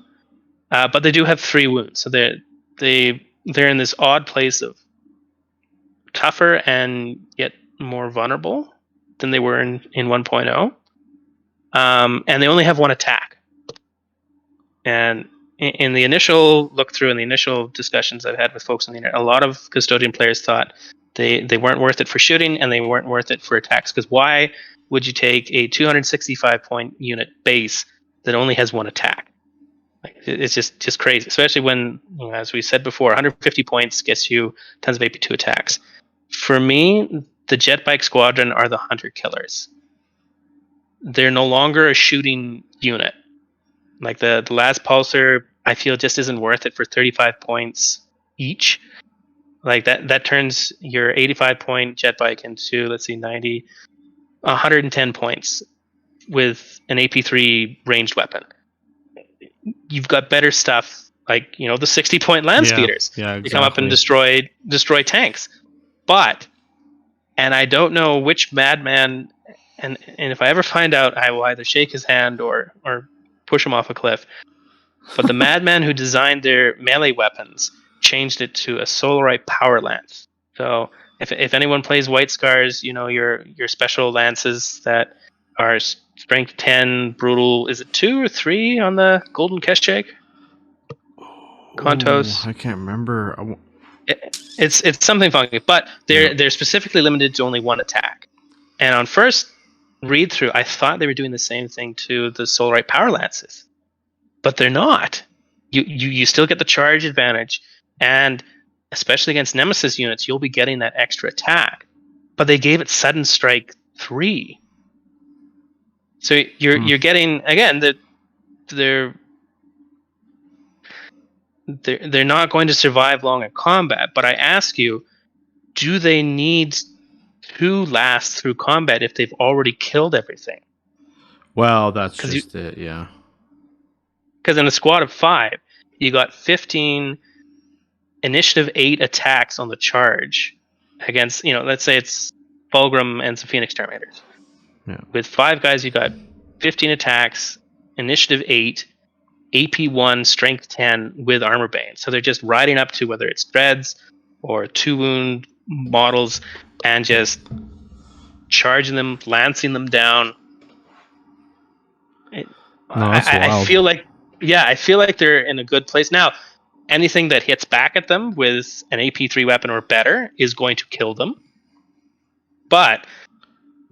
But they do have 3 wounds, so they're in this odd place of tougher and yet more vulnerable than they were in 1.0. And they only have 1 attack. And in the initial look through and the initial discussions I've had with folks on the internet, a lot of Custodian players thought they weren't worth it for shooting and they weren't worth it for attacks. Because why would you take a 265 point unit base that only has 1 attack? Like, it's just crazy, especially when, as we said before, 150 points gets you tons of AP2 attacks. For me, the Jet Bike Squadron are the hunter killers. They're no longer a shooting unit. Like the last Pulsar, I feel just isn't worth it for 35 points each. Like that turns your 85 point jet bike into, 110 points with an AP3 ranged weapon. You've got better stuff like, the 60 point land speeders. Yeah, exactly. You come up and destroy tanks. And I don't know which madman, and if I ever find out, I will either shake his hand or push him off a cliff. But the madman who designed their melee weapons changed it to a Solarite power lance. So if anyone plays White Scars, your special lances that are strength 10, brutal. Is it 2 or 3 on the Golden Keshake? Kontos. I can't remember. It's something funky, but they're specifically limited to only 1 attack. And on first read through, I thought they were doing the same thing to the Solarite power lances, but they're not. You still get the charge advantage, and especially against Nemesis units, you'll be getting that extra attack. But they gave it sudden strike 3, so you're getting, again, that they're not going to survive long in combat. But I ask you, do they need to last through combat if they've already killed everything? Well, that's just it, yeah. Because in a squad of 5, you got 15 initiative 8 attacks on the charge against, let's say it's Fulgrim and some Phoenix Terminators. Yeah. With 5 guys, you got 15 attacks, initiative 8, AP 1, strength 10 with armor bane. So they're just riding up to whether it's dreads or 2 wound models and just charging them, lancing them down. I feel like they're in a good place now. Anything that hits back at them with an AP3 weapon or better is going to kill them. but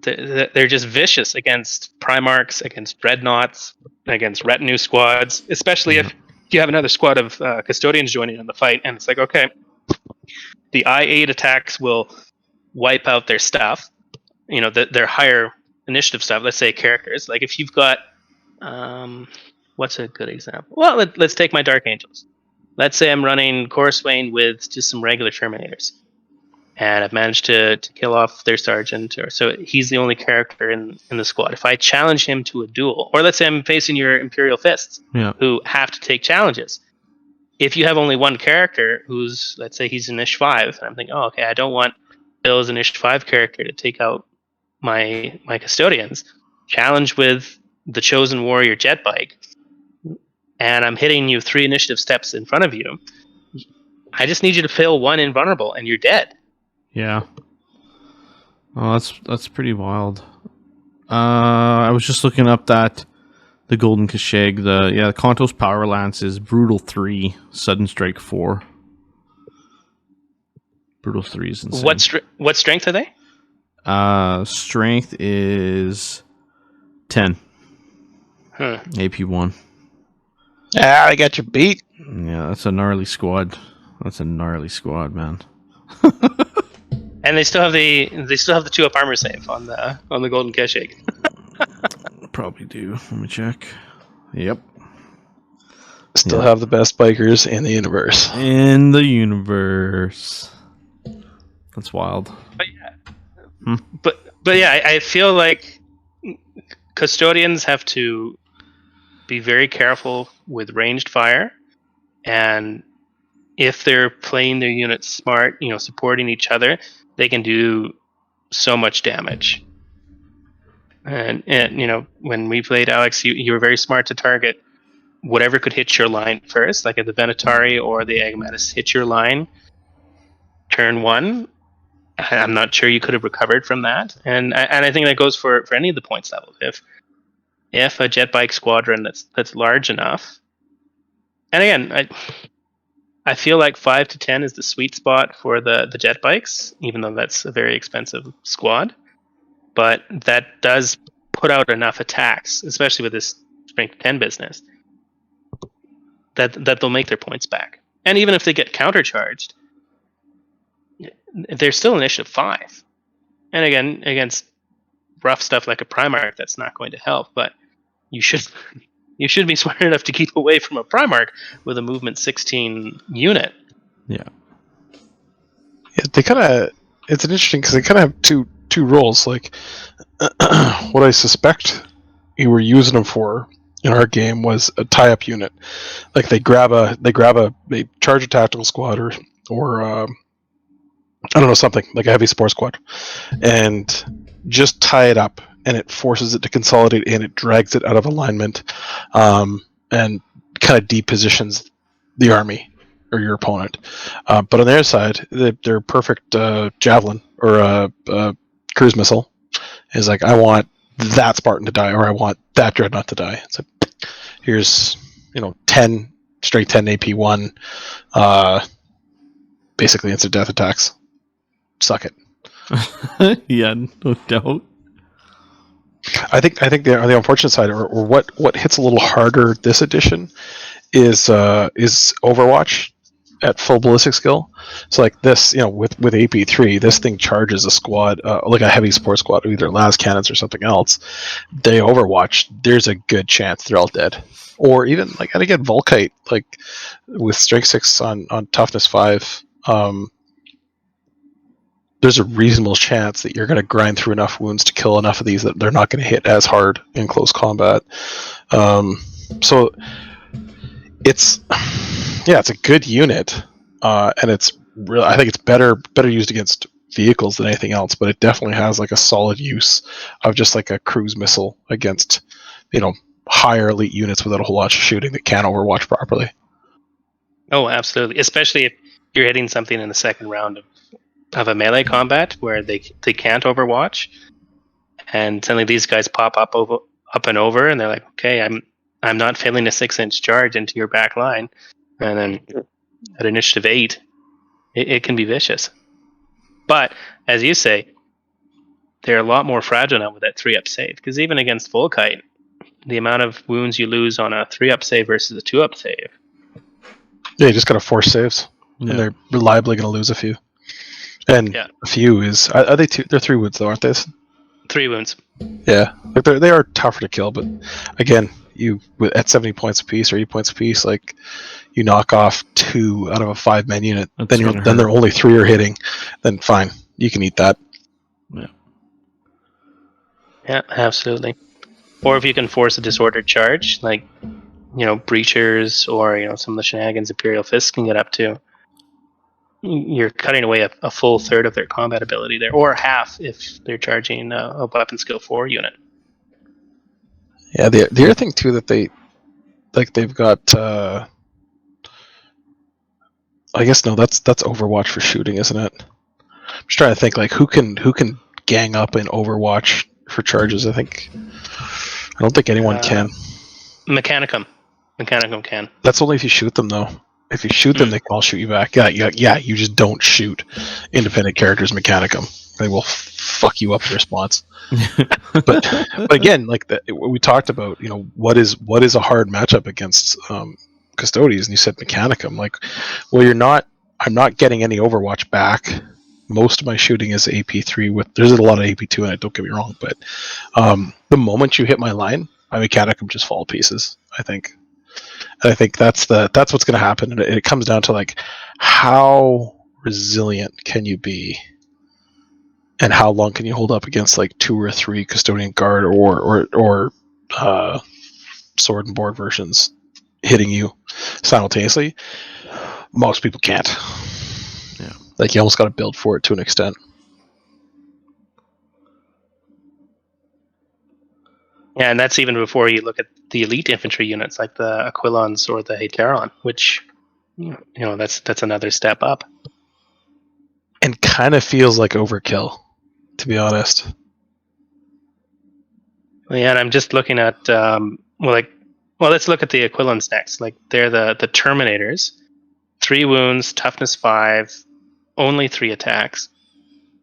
they're just vicious against Primarchs, against Dreadnoughts, against Retinue squads, especially if you have another squad of Custodians joining in the fight, and it's like, okay, the I-8 attacks will wipe out their stuff, their higher initiative stuff, let's say characters. Like if you've got, what's a good example? Well, let's take my Dark Angels. Let's say I'm running Corswain with just some regular Terminators, and I've managed to kill off their sergeant, so he's the only character in the squad. If I challenge him to a duel, or let's say I'm facing your Imperial Fists, who have to take challenges. If you have only one character who's, let's say he's an Ish 5, and I'm thinking, oh, okay, I don't want Bill as an Ish 5 character to take out my Custodians. Challenge with the Chosen Warrior jet bike, and I'm hitting you 3 initiative steps in front of you. I just need you to fail 1 invulnerable, and you're dead. Yeah. Oh, that's pretty wild. I was just looking up that the Golden Kasheg, the Kontos Power Lance is Brutal 3, Sudden Strike 4. Brutal 3 is insane. What strength are they? Strength is 10. AP 1. Ah, I got you beat. Yeah, that's a gnarly squad. That's a gnarly squad, man. And they still have the 2-up armor save on the Golden Kasheg. Probably do. Let me check. Yep. Still have the best bikers in the universe. In the universe. That's wild. But yeah. But yeah, I feel like Custodians have to be very careful with ranged fire, and if they're playing their units smart, supporting each other, they can do so much damage. And when we played, Alex, you were very smart to target whatever could hit your line first, like if the Venatari or the Agamatus hit your line turn 1. I'm not sure you could have recovered from that, and I think that goes for any of the points levels. If a jet bike squadron that's large enough, and again, I feel like 5 to 10 is the sweet spot for the jet bikes, even though that's a very expensive squad. But that does put out enough attacks, especially with this strength 10 business, that they'll make their points back. And even if they get countercharged, they're still initiative 5. And again, against rough stuff like a Primarch, that's not going to help. But you should be smart enough to keep away from a Primarch with a movement 16 unit. Yeah. They kind of. It's an interesting because they kind of have two roles. Like what I suspect you were using them for in our game was a tie-up unit. Like they charge a tactical squad or I don't know, something like a heavy support squad, and just tie it up, and it forces it to consolidate and it drags it out of alignment, and kind of depositions the army or your opponent. But on the other side, they're perfect javelin or cruise missile. Is like, I want that Spartan to die, or I want that Dreadnought to die. It's like, here's 10 straight 10 AP1, basically instant death attacks. Suck it. Yeah, no doubt. I think the unfortunate side, or what hits a little harder this edition, is Overwatch at full ballistic skill. So like this, with AP3, this thing charges a squad, like a heavy support squad, either las cannons or something else. They Overwatch. There's a good chance they're all dead, or even like, and again, Volkite, like with strength 6 on toughness 5. There's a reasonable chance that you're going to grind through enough wounds to kill enough of these that they're not going to hit as hard in close combat. So it's a good unit, and it's really, I think it's better used against vehicles than anything else. But it definitely has like a solid use of just like a cruise missile against higher elite units without a whole lot of shooting that can't overwatch properly. Oh, absolutely, especially if you're hitting something in the second round of a melee combat where they can't overwatch, and suddenly these guys pop up and over, and they're like, okay, I'm not failing a 6-inch charge into your back line, and then at initiative 8, it can be vicious. But as you say, they're a lot more fragile now with that 3-up save. Because even against Volkite, the amount of wounds you lose on a 3-up save versus a 2-up save. Yeah, you just got to force saves, Yeah. and they're reliably going to lose a few. And a few is are they two? They're 3 wounds though, aren't they? 3 wounds. Yeah, like they are tougher to kill, but again, you at 70 points apiece or 8 points apiece, like you knock off 2 out of a 5-man unit, then there are only 3 are hitting. Then fine, you can eat that. Yeah, absolutely. Or if you can force a disordered charge, like breachers or some of the shenanigans Imperial Fists can get up to, you're cutting away a full third of their combat ability there, or half if they're charging a weapon skill 4 unit. Yeah, the other thing too that they've got. I guess no, that's Overwatch for shooting, isn't it? I'm just trying to think like who can gang up in Overwatch for charges. I don't think anyone can. Mechanicum can. That's only if you shoot them though. If you shoot them, they can all shoot you back. Yeah. You just don't shoot independent characters Mechanicum. They will fuck you up in response. but again, like we talked about, what is a hard matchup against Custodes, and you said Mechanicum. Like, well, I'm not getting any Overwatch back. Most of my shooting is AP3 there's a lot of AP2 in it, don't get me wrong, but the moment you hit my line, my Mechanicum just fall to pieces, I think. And I think that's what's going to happen, and it comes down to like how resilient can you be, and how long can you hold up against like 2 or 3 Custodian Guard or sword and board versions hitting you simultaneously. Most people can't. Yeah, like you almost got to build for it to an extent. Yeah, and that's even before you look at the elite infantry units like the Aquilons or the Heteron, which that's another step up. And kind of feels like overkill, to be honest. Yeah, and I'm just looking at let's look at the Aquilons next. Like they're the Terminators, 3 wounds, toughness 5, only 3 attacks,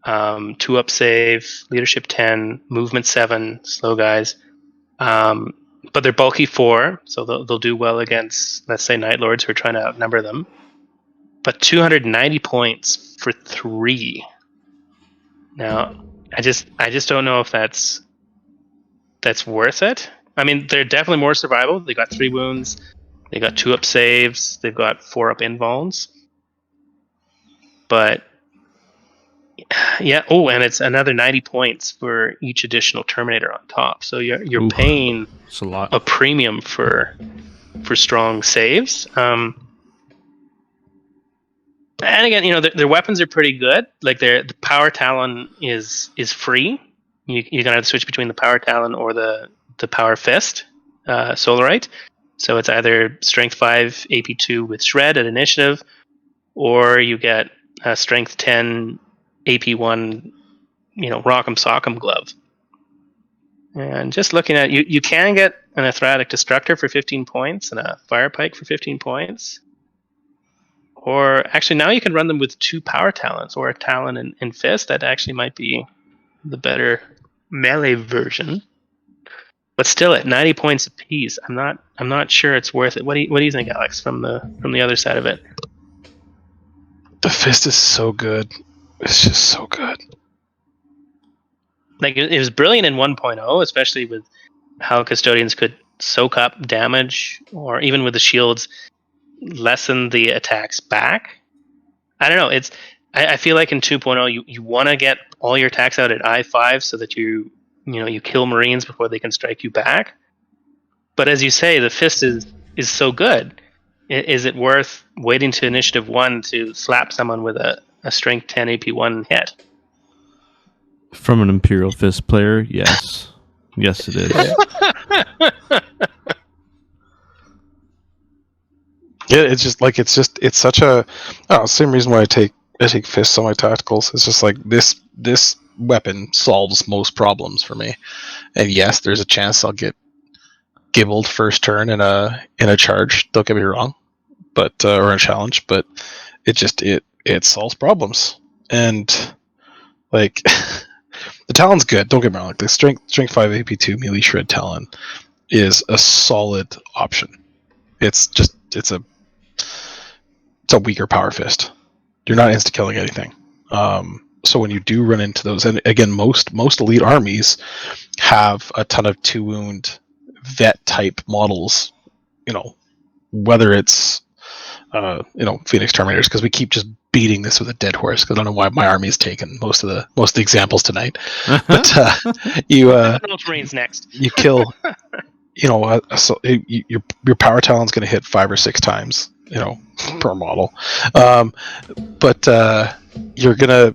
2-up save, leadership 10, movement 7, slow guys. But they're bulky 4, so they'll do well against, let's say, Night Lords who are trying to outnumber them. But 290 points for 3. Now, I just don't know if that's worth it. I mean, they're definitely more survivable. They got 3 wounds, they got 2-up saves, they've got 4-up invulns. But yeah, and it's another 90 points for each additional Terminator on top. So you're paying it's a lot. A premium for strong saves. And again, their weapons are pretty good. Like the Power Talon is free. You're gonna have to switch between the Power Talon or the Power Fist, Solarite. So it's either Strength 5 AP2 with Shred at initiative, or you get Strength 10 AP1, Rock'em Sock'em glove. And just looking at you can get an Athratic Destructor for 15 points and a Fire Pike for 15 points. Or actually, now you can run them with 2 Power Talons or a Talon and Fist. That actually might be the better melee version. But still, at 90 points apiece, I'm not sure it's worth it. What do you think, Alex, from the other side of it? The Fist is so good. It's just so good. Like it was brilliant in 1.0, especially with how Custodians could soak up damage, or even with the shields, lessen the attacks back. I don't know. I feel like in 2.0, you want to get all your attacks out at I5 so that you kill Marines before they can strike you back. But as you say, the Fist is so good. Is it worth waiting to Initiative 1 to slap someone with a Strength 10 AP1 hit? From an Imperial Fist player, yes. Yes, it is. Yeah, it's such a same reason why I take Fists on my tacticals. It's just like this weapon solves most problems for me. And yes, there's a chance I'll get gibbled first turn in a charge. Don't get me wrong, but or a challenge, but it solves problems. And like the Talon's good. Don't get me wrong. Like the strength 5 AP2 melee shred Talon is a solid option. It's a weaker power fist. You're not insta killing anything. So when you do run into those, and again, most elite armies have a ton of 2 wound vet type models. Whether it's Phoenix Terminators, because we keep just beating this with a dead horse. Because I don't know why my army is taken most of the examples tonight. But you Ultramarines next. You kill. So your power Talon's going to hit 5 or 6 times. Per model. But you're gonna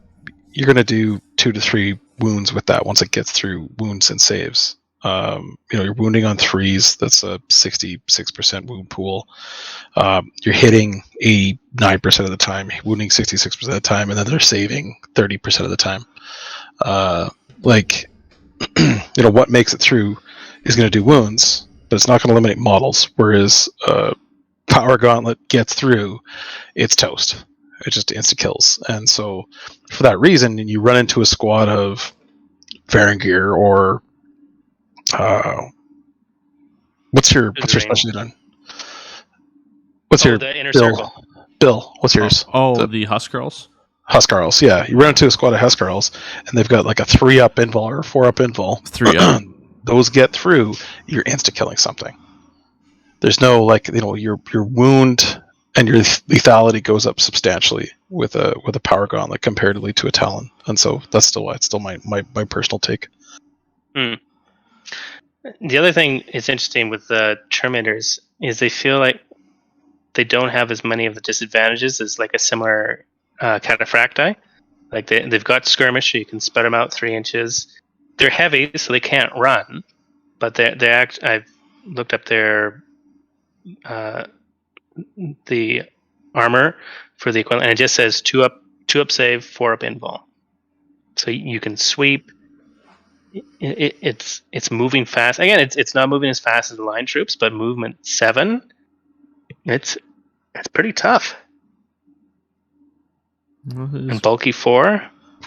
do 2 to 3 wounds with that once it gets through wounds and saves. You're wounding on 3s. That's a 66% wound pool. You're hitting 89% of the time, wounding 66% of the time, and then they're saving 30% of the time. What makes it through is going to do wounds, but it's not going to eliminate models. Whereas Power Gauntlet gets through, it's toast. It just insta kills. And so for that reason, you run into a squad of Varangier or what's your specialty done? The inner circle. Bill, what's yours? The Huskarls? Huskarls, yeah. You run into a squad of Huskarls, and they've got like a 3-up invul or a 4-up invul. 3-up. Those get through, you're insta killing something. There's no your wound and your lethality goes up substantially with a power gauntlet comparatively to a Talon, and so that's still why it's still my personal take. The other thing is interesting with the Terminators is they feel like they don't have as many of the disadvantages as like a similar Cataphracti. Like they've got skirmish, so you can spread them out 3 inches. They're heavy, so they can't run, but I've looked up their the armor for the equivalent, and it just says 2-up save, 4-up invul. So you can sweep. It's moving fast. Again, it's not moving as fast as the line troops, but movement 7. It's pretty tough. And bulky 4.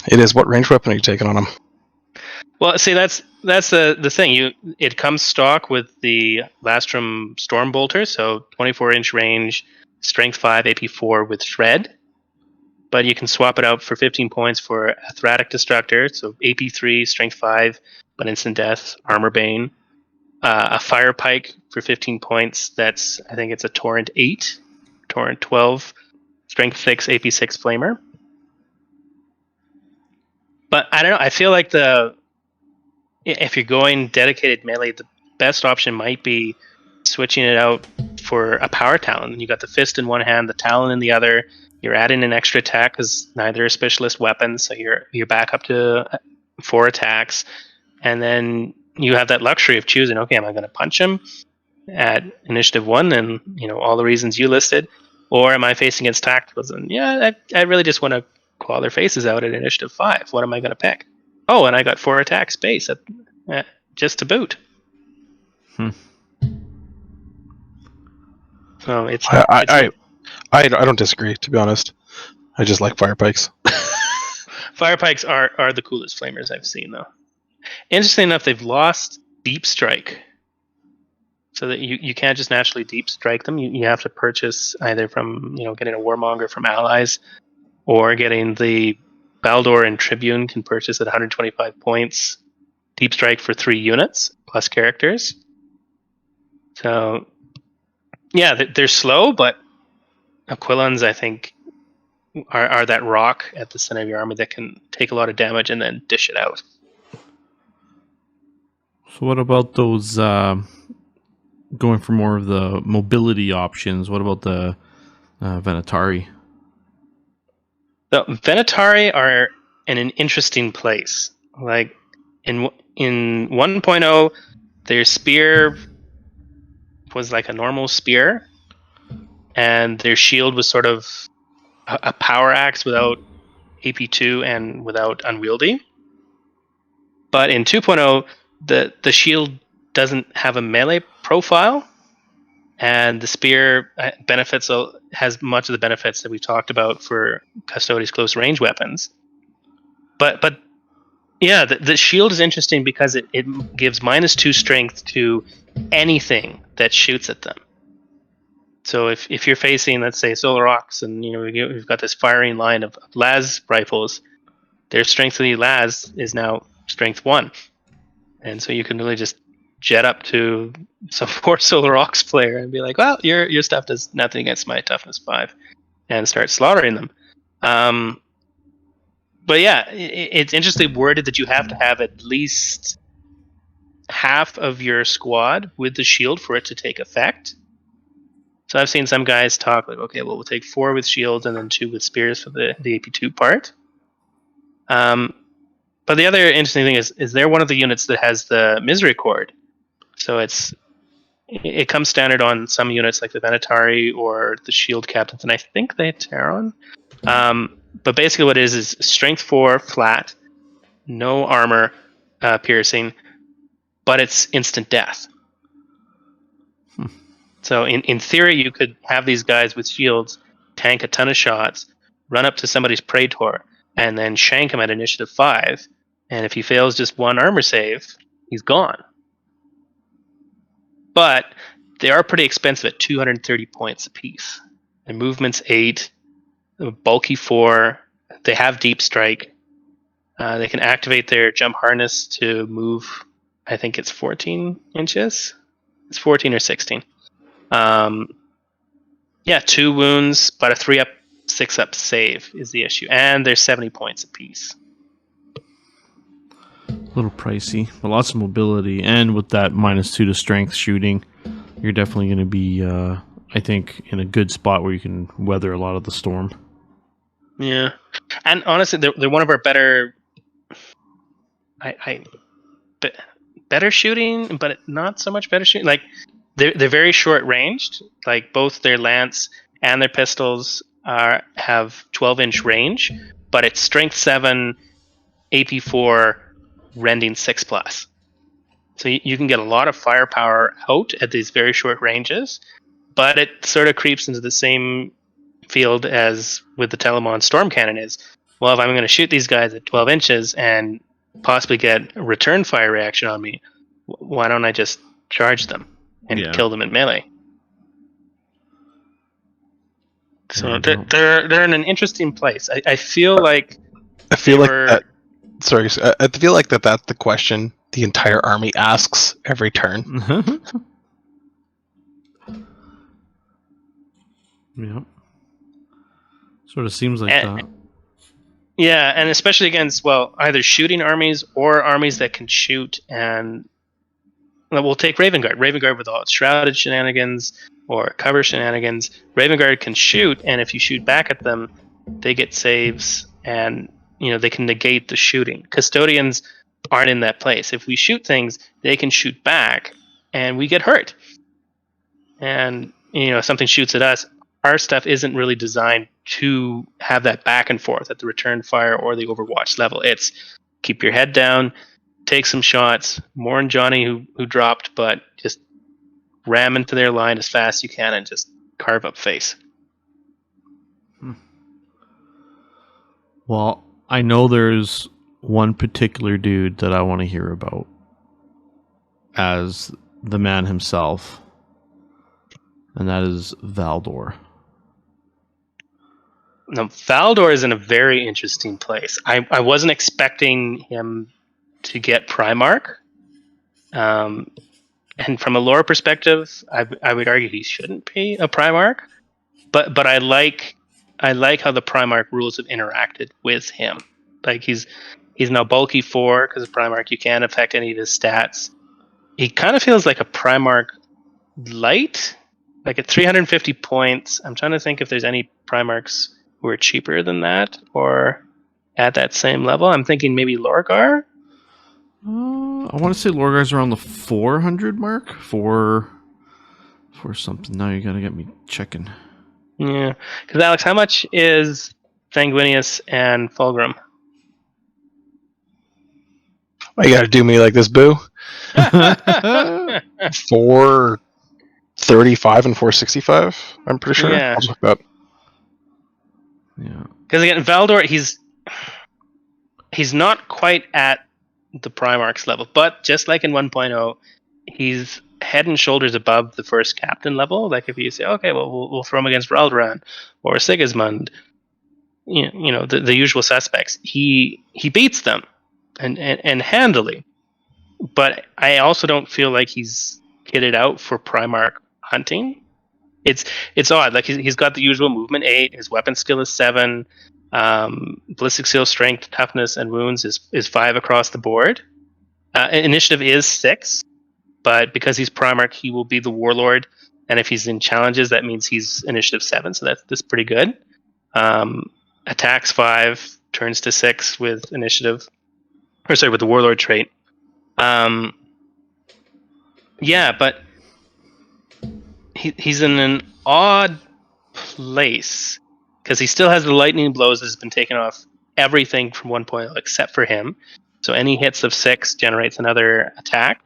It is. What range weapon are you taking on them? Well, see, that's the thing. It comes stock with the Lastrum Stormbolter, so 24-inch range, strength 5, AP 4 with shred. But you can swap it out for 15 points for Athratic Destructor, so AP 3, strength 5, but instant death, armor bane. A Fire Pike for 15 points. I think it's a Torrent 8, Torrent 12, strength 6, AP 6 flamer. But I don't know. I feel like if you're going dedicated melee, the best option might be switching it out for a power Talon. You got the fist in one hand, the Talon in the other. You're adding an extra attack because neither are specialist weapons, so you're back up to 4 attacks, and then you have that luxury of choosing. Okay, am I going to punch him at initiative 1, and all the reasons you listed, or am I facing against tacticals? And I really just want to claw their faces out at initiative 5. What am I going to pick? Oh, and I got 4 attack space just to boot. So I don't disagree, to be honest. I just like fire pikes. Fire pikes are the coolest flamers I've seen, though. Interesting enough, they've lost deep strike, so that you can't just naturally deep strike them. You have to purchase either from getting a warmonger from allies, or getting the Baldor and Tribune can purchase at 125 points deep strike for 3 units plus characters. So yeah, they're slow, but Aquilons, I think, are that rock at the center of your army that can take a lot of damage and then dish it out. So what about those going for more of the mobility options? What about the Venatari? The Venatari are in an interesting place. Like in 1.0, their spear was like a normal spear, and their shield was sort of a power axe without AP2 and without unwieldy. But in 2.0, the shield doesn't have a melee profile, and the spear has much of the benefits that we talked about for Custodes close range weapons. But Yeah, the shield is interesting because it gives -2 strength to anything that shoots at them. So if you're facing, let's say, Solar Ox, and we've got this firing line of las rifles, their strength of the las is now strength 1, and so you can really just jet up to some poor Solar Ox player and be like, well, your stuff does nothing against my toughness 5, and start slaughtering them. But yeah, it's interestingly worded that you have to have at least half of your squad with the shield for it to take effect. So I've seen some guys talk like, okay, well, we'll take 4 with shields and then 2 with spears for the AP2 part. But the other interesting thing is they're one of the units that has the Misericord. So it comes standard on some units like the Venatari or the Shield Captains, and I think they Terran. But basically what it is strength 4 flat, no armor piercing, but it's instant death. So in theory, you could have these guys with shields tank a ton of shots, run up to somebody's Praetor, and then shank him at initiative 5. And if he fails just 1 armor save, he's gone. But they are pretty expensive at 230 points apiece. And movement's 8, bulky 4. They have deep strike. They can activate their jump harness to move. I think it's 14 inches. It's 14 or 16. 2 wounds, but a 3-up, 6-up save is the issue, and they're 70 points apiece. A little pricey, but lots of mobility, and with that -2 to strength shooting, you're definitely going to be, I think, in a good spot where you can weather a lot of the storm. Yeah, and honestly, they're one of our better. Better shooting, but not so much better shooting. Like they're very short ranged. Like both their lance and their pistols have 12-inch range, but it's strength 7, AP 4, rending 6+. So you can get a lot of firepower out at these very short ranges, but it sort of creeps into the same field as with the Telemon Storm Cannon is. Well, if I'm going to shoot these guys at 12 inches and possibly get a return fire reaction on me, why don't I just charge them and kill them in melee? So they're in an interesting place. I feel like that's the question the entire army asks every turn. Yeah. Sort of seems like that. Yeah, and especially against, either shooting armies or armies that can shoot. And we'll take Raven Guard. Raven Guard with all its shrouded shenanigans or cover shenanigans. Raven Guard can shoot, and if you shoot back at them, they get saves, and they can negate the shooting. Custodians aren't in that place. If we shoot things, they can shoot back, and we get hurt. And if something shoots at us, our stuff isn't really designed to have that back and forth at the return fire or the Overwatch level. It's keep your head down, take some shots, more than Johnny who dropped, but just ram into their line as fast as you can and just carve up face. Well, I know there's one particular dude that I want to hear about as the man himself, and that is Valdor. Now, Valdor is in a very interesting place. I wasn't expecting him to get Primarch. And from a lore perspective, I would argue he shouldn't be a Primarch. But I like how the Primarch rules have interacted with him. Like he's now bulky 4 because of Primarch. You can't affect any of his stats. He kind of feels like a Primarch light, like at 350 points. I'm trying to think if there's any Primarchs who are cheaper than that or at that same level. I'm thinking maybe Lorgar. I want to say Lorgar's around the 400 mark for something. Now you gotta get me checking. Yeah, because Alex, how much is Sanguinius and Fulgrim? Why you gotta do me like this, boo? 435 and 465. I'm pretty sure. Yeah. I'll check that. Yeah. Because again, Valdor, he's not quite at the Primarch's level. But just like in 1.0, he's head and shoulders above the first captain level. Like if you say, okay, well, we'll throw him against Raldoran or Sigismund, you know the usual suspects. He beats them and handily. But I also don't feel like he's kitted out for Primarch hunting. It's odd. Like he's got the usual movement 8. His weapon skill is 7. Ballistic skill, strength, toughness, and wounds is 5 across the board. Initiative is 6, but because he's Primarch, he will be the Warlord. And if he's in challenges, that means he's initiative 7. So that's pretty good. Attacks 5, turns to 6 with initiative, with the Warlord trait. Yeah, but he's in an odd place because he still has the lightning blows that has been taken off everything from 1.0 except for him. So any hits of 6 generates another attack,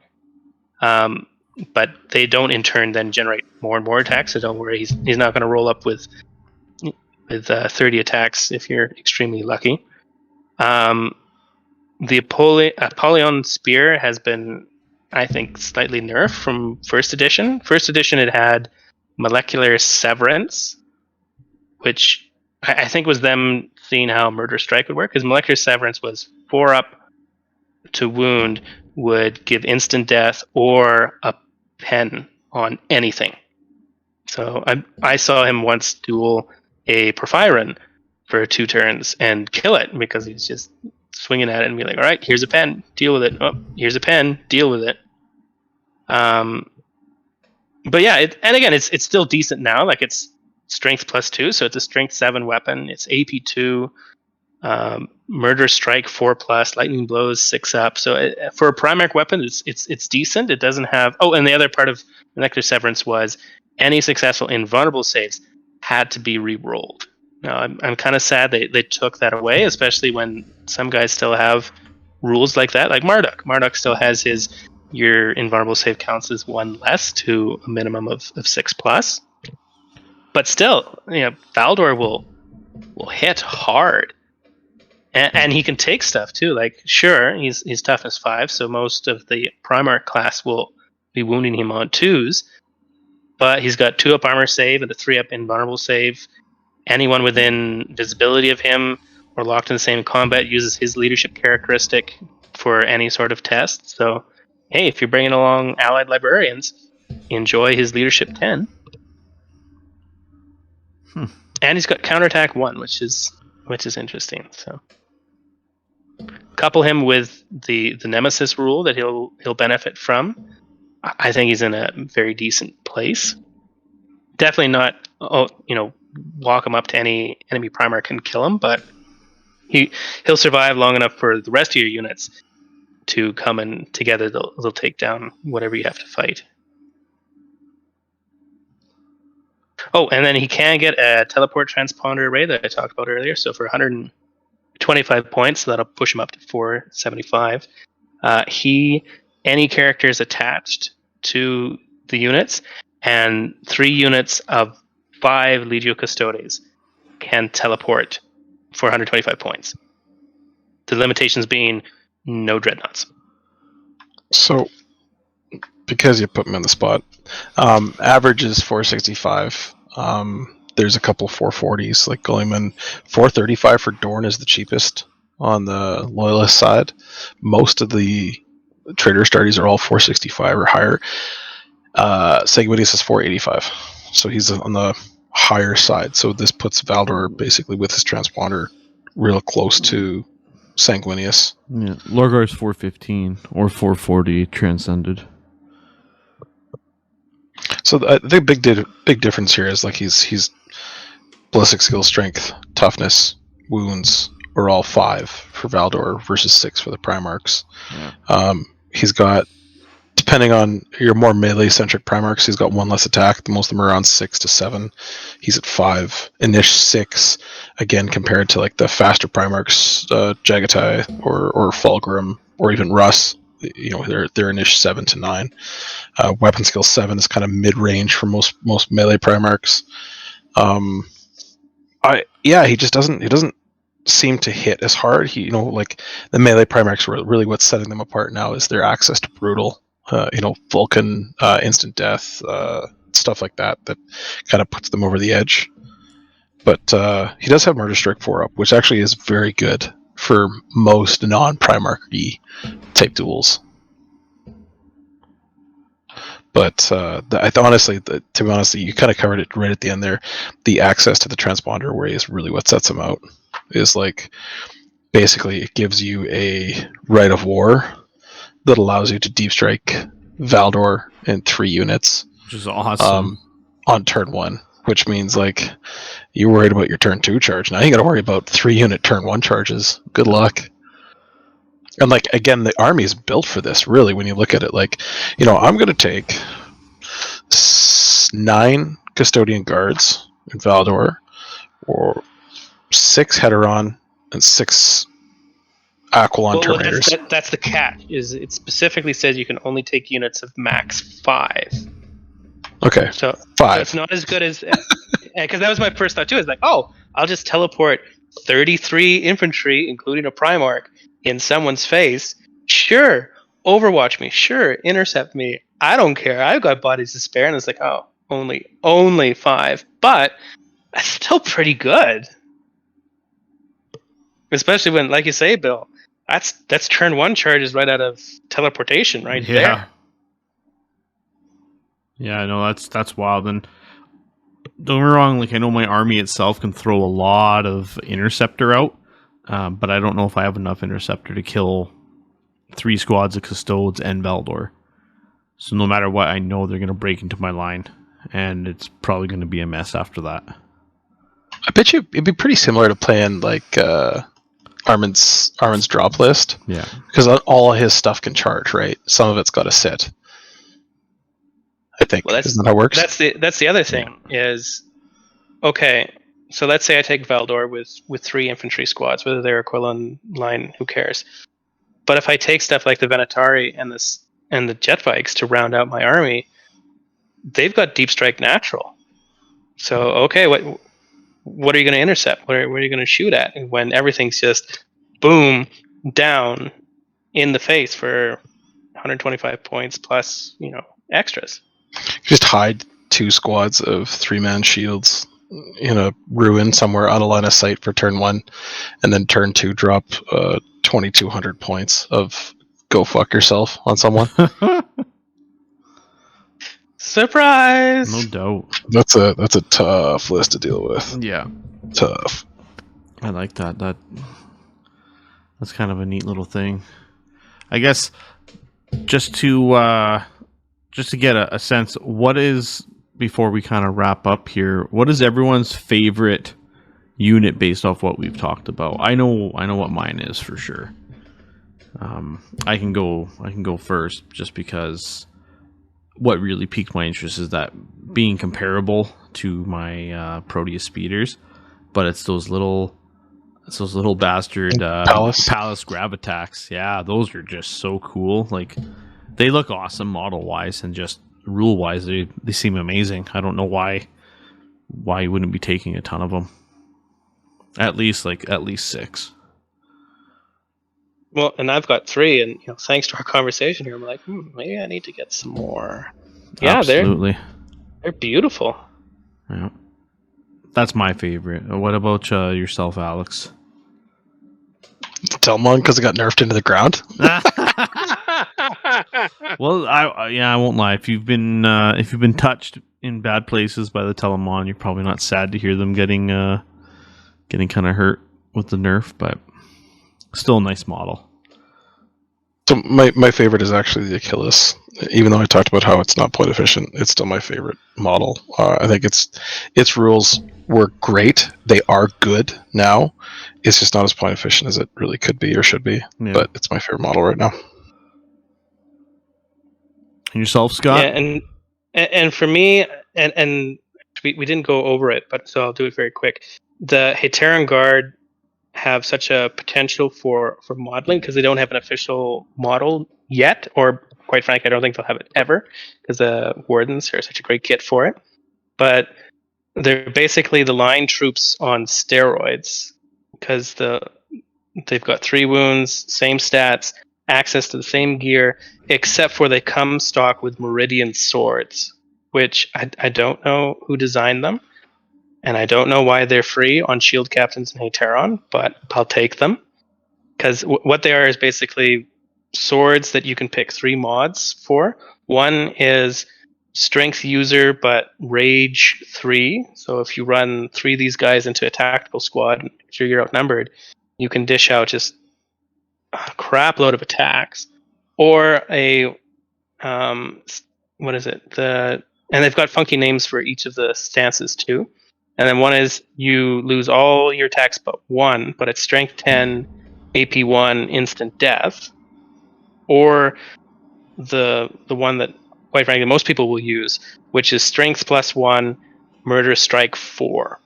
but they don't in turn then generate more and more attacks. So don't worry, he's not going to roll up with 30 attacks if you're extremely lucky. The Apollyon Spear has been, I think, slightly nerfed from first edition. First edition, it had Molecular Severance, which I think was them seeing how Murder Strike would work, because Molecular Severance was 4 up to wound, would give instant death or a pen on anything. So I saw him once duel a Porphyrin for 2 turns and kill it because he's just swinging at it and be like, all right, here's a pen, deal with it. Oh, here's a pen, deal with it. But yeah, and again, it's still decent now. Like it's strength +2, so it's a strength 7 weapon. It's AP 2, murder strike 4+, lightning blows 6 up. So for a Primarch weapon, it's decent. It doesn't have. Oh, and the other part of Molecular Severance was any successful invulnerable saves had to be re-rolled. Now, I'm kind of sad they took that away, especially when some guys still have rules like that, like Marduk. Marduk still has your invulnerable save counts as 1 less to a minimum of 6+. But still, Valdor will hit hard, and he can take stuff too. Like, sure, he's toughness 5, so most of the Primarch class will be wounding him on 2s, but he's got 2 up armor save and a 3 up invulnerable save. Anyone within visibility of him or locked in the same combat uses his leadership characteristic for any sort of test. So, hey, if you're bringing along allied librarians, enjoy his leadership 10. And he's got counterattack 1, which is interesting. So, couple him with the Nemesis rule that he'll benefit from. I think he's in a very decent place. Definitely not, walk him up to any enemy Primarch and kill him, but he'll survive long enough for the rest of your units to come and together they'll take down whatever you have to fight. Oh, and then he can get a teleport transponder array that I talked about earlier. So for 125 points, that'll push him up to 475. Any characters attached to the units and 3 units of 5 Legio Custodes can teleport for 125 points. The limitations being no dreadnoughts. So, because you put me on the spot, average is 465. There's a couple 440s, like Guilliman. 435 for Dorn is the cheapest on the Loyalist side. Most of the Trader Starties are all 465 or higher. Sanguinius is 485, so he's on the higher side. So this puts Valdor basically with his transponder real close to Sanguinius. Yeah, Lorgar's 415 or 440 transcended. So the big difference here is like he's ballistic skill, strength, toughness, wounds are all 5 for Valdor versus 6 for the Primarchs. Yeah. He's got, depending on your more melee-centric Primarchs, he's got 1 less attack. Most of them are around 6 to 7. He's at 5. Inish 6, again, compared to like the faster Primarchs, Jagatai or Fulgrim or even Russ. They're Inish 7 to 9. Weapon skill 7 is kind of mid-range for most melee Primarchs. He just doesn't seem to hit as hard. He, like the melee Primarchs were really what's setting them apart now is their access to brutal, Vulcan, instant death, stuff like that kind of puts them over the edge. But he does have Murder Strike 4 up, which actually is very good for most non-Primarchy type duels. But honestly, to be honest, you kind of covered it right at the end there. The access to the transponder array is really what sets him out. Is like basically it gives you a right of war that allows you to deep strike Valdor in 3 units, which is awesome, on turn 1. Which means like you're worried about your turn 2 charge. Now you got to worry about 3 unit turn 1 charges. Good luck. And like again, the army is built for this. Really, when you look at it, like I'm going to take 9 Custodian Guards in Valdor, or 6 Heteron and 6 Aquilon Terminators. That's the catch. Is it specifically says you can only take units of max 5. Okay, so 5. It's not as good as because that was my first thought too. It's like, oh, I'll just teleport 33 infantry, including a Primarch, in someone's face. Sure, overwatch me. Sure, intercept me. I don't care. I've got bodies to spare. And it's like, oh, only 5, but that's still pretty good. Especially when, like you say, Bill, that's turn 1 charges right out of teleportation right there. Yeah, I know that's wild. And don't get me wrong, like I know my army itself can throw a lot of Interceptor out, but I don't know if I have enough Interceptor to kill 3 squads of Custodes and Valdor. So no matter what, I know they're going to break into my line, and it's probably going to be a mess after that. I bet you it'd be pretty similar to playing like Armin's drop list. Yeah, because all his stuff can charge, right? Some of it's got to sit. I think. Well, isn't that how it works? That's the other thing is, okay, so let's say I take Valdor with 3 infantry squads, whether they're Aquilon line, who cares? But if I take stuff like the Venatari and the jet bikes to round out my army, they've got deep strike natural. So okay, what are you going to intercept? What are you going to shoot at when everything's just boom down in the face for 125 points plus extras? Just hide 2 squads of 3-man shields in a ruin somewhere on a line of sight for turn 1, and then turn 2 drop 2,200 points of go fuck yourself on someone. Surprise! No doubt. That's a tough list to deal with. Yeah, Tough. I like that. That's kind of a neat little thing. I guess just to get a sense, what is, before we kind of wrap up here, what is everyone's favorite unit based off what we've talked about? I know what mine is for sure. I can go first just because what really piqued my interest is that being comparable to my Proteus speeders, but it's those little bastard Palace grab attacks. Yeah, those are just so cool. Like, they look awesome model wise, and just rule wise, they seem amazing. I don't know why you wouldn't be taking a ton of them. At least 6. Well, and I've got 3, and thanks to our conversation here, I'm like, maybe I need to get some more. Yeah, absolutely, they're beautiful. Yeah, that's my favorite. What about yourself, Alex? Telmon, because it got nerfed into the ground. Well, I won't lie. If you've been touched in bad places by the Telemon, you're probably not sad to hear them getting kind of hurt with the nerf, but still a nice model. So my favorite is actually the Achilles. Even though I talked about how it's not point efficient, it's still my favorite model. I think its rules were great. They are good now. It's just not as point efficient as it really could be or should be. Yeah. But it's my favorite model right now. And yourself, Scott? Yeah, and for me, and we didn't go over it, but so I'll do it very quick. The Heteran Guard have such a potential for modeling because they don't have an official model yet, or quite frankly, I don't think they'll have it ever, because the Wardens are such a great kit for it. But they're basically the line troops on steroids, because they've got 3 wounds, same stats, access to the same gear, except for they come stock with Meridian swords, which I don't know who designed them, and I don't know why they're free on Shield Captains and Hateron, but I'll take them. Because what they are is basically swords that you can pick 3 mods for. One is strength user, but rage 3. So if you run 3 of these guys into a tactical squad, if you're outnumbered, you can dish out just a crap load of attacks. Or a what is it? And they've got funky names for each of the stances too. And then one is you lose all your attacks but 1, but it's strength 10, AP 1, instant death. Or the one that, quite frankly, most people will use, which is strength +1, murder strike 4.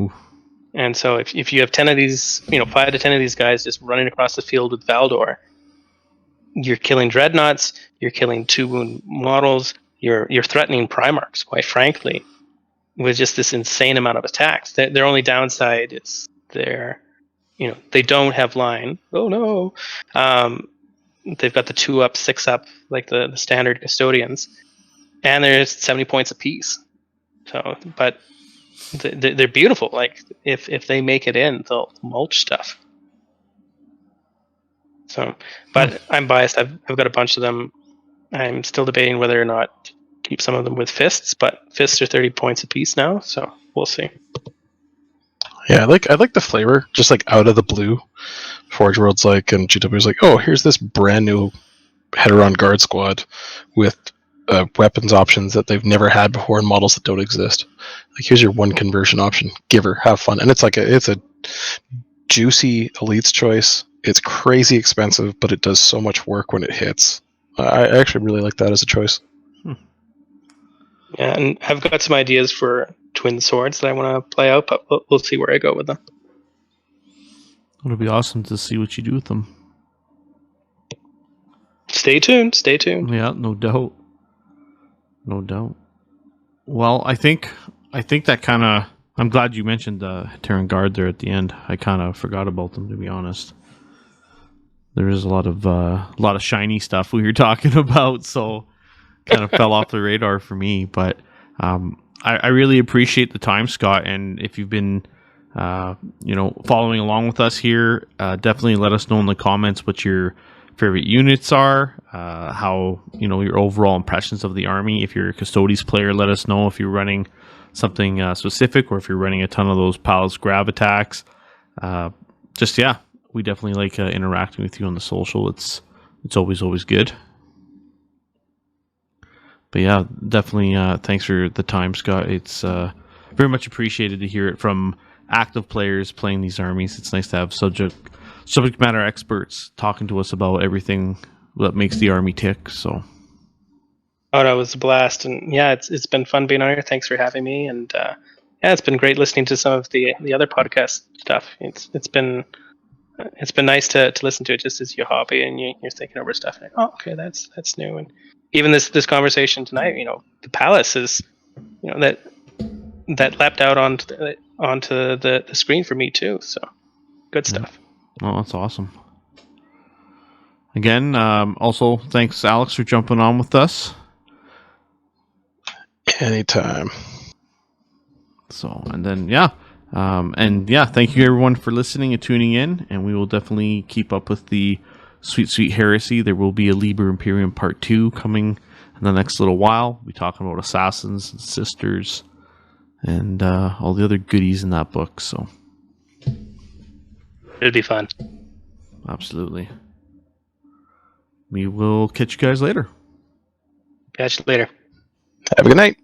Oof. And so if you have 10 of these, 5 to 10 of these guys just running across the field with Valdor, you're killing dreadnoughts, you're killing 2 wound models, you're threatening Primarchs, quite frankly, with just this insane amount of attacks. Their only downside is they don't have line. Oh no. They've got the 2-up, 6-up, like the standard custodians, and they're 70 points apiece. So, but they're beautiful. Like if they make it in, they'll mulch stuff. So, but I'm biased. I've got a bunch of them. I'm still debating whether or not to keep some of them with fists, but fists are 30 points apiece now, so we'll see. Yeah, I like the flavor, just like out of the blue. Forge World's like, and GW's like, oh, here's this brand new Heteron Guard squad with weapons options that they've never had before and models that don't exist. Like, here's your 1 conversion option. Give her, have fun, and it's a juicy Elite's choice. It's crazy expensive, but it does so much work when it hits. I actually really like that as a choice. Yeah, and I've got some ideas for twin swords that I want to play out, but we'll see where I go with them. It'll be awesome to see what you do with them. Stay tuned. Stay tuned. Yeah, no doubt. No doubt. Well, I think that kind of... I'm glad you mentioned the Terran Guard there at the end. I kind of forgot about them, to be honest. There is a lot of shiny stuff we were talking about, so kind of fell off the radar for me. But I really appreciate the time, Scott. And if you've been following along with us here, definitely let us know in the comments what your favorite units are, how your overall impressions of the army. If you're a Custodes player, let us know if you're running something specific, or if you're running a ton of those Palace Grav attacks. We definitely like interacting with you on the social. It's always good. But yeah, definitely thanks for the time, Scott. It's very much appreciated to hear it from active players playing these armies. It's nice to have subject matter experts talking to us about everything that makes the army tick. So, oh, that was a blast, and yeah, it's been fun being on here. Thanks for having me, and it's been great listening to some of the other podcast stuff. It's been nice to listen to it just as your hobby, and you're thinking over stuff. And okay, that's new, and even this conversation tonight, the Palace is, that leapt out onto the screen for me too. So good stuff. Oh, that's awesome. Again, also thanks, Alex, for jumping on with us. Anytime. So, and then thank you everyone for listening and tuning in, and we will definitely keep up with the sweet heresy. There will be a Liber Imperium Part 2 coming in the next little while. We'll be talking about assassins and sisters and all the other goodies in that book. So it'll be fun. Absolutely. We will catch you guys later. Catch you later. Have a good night.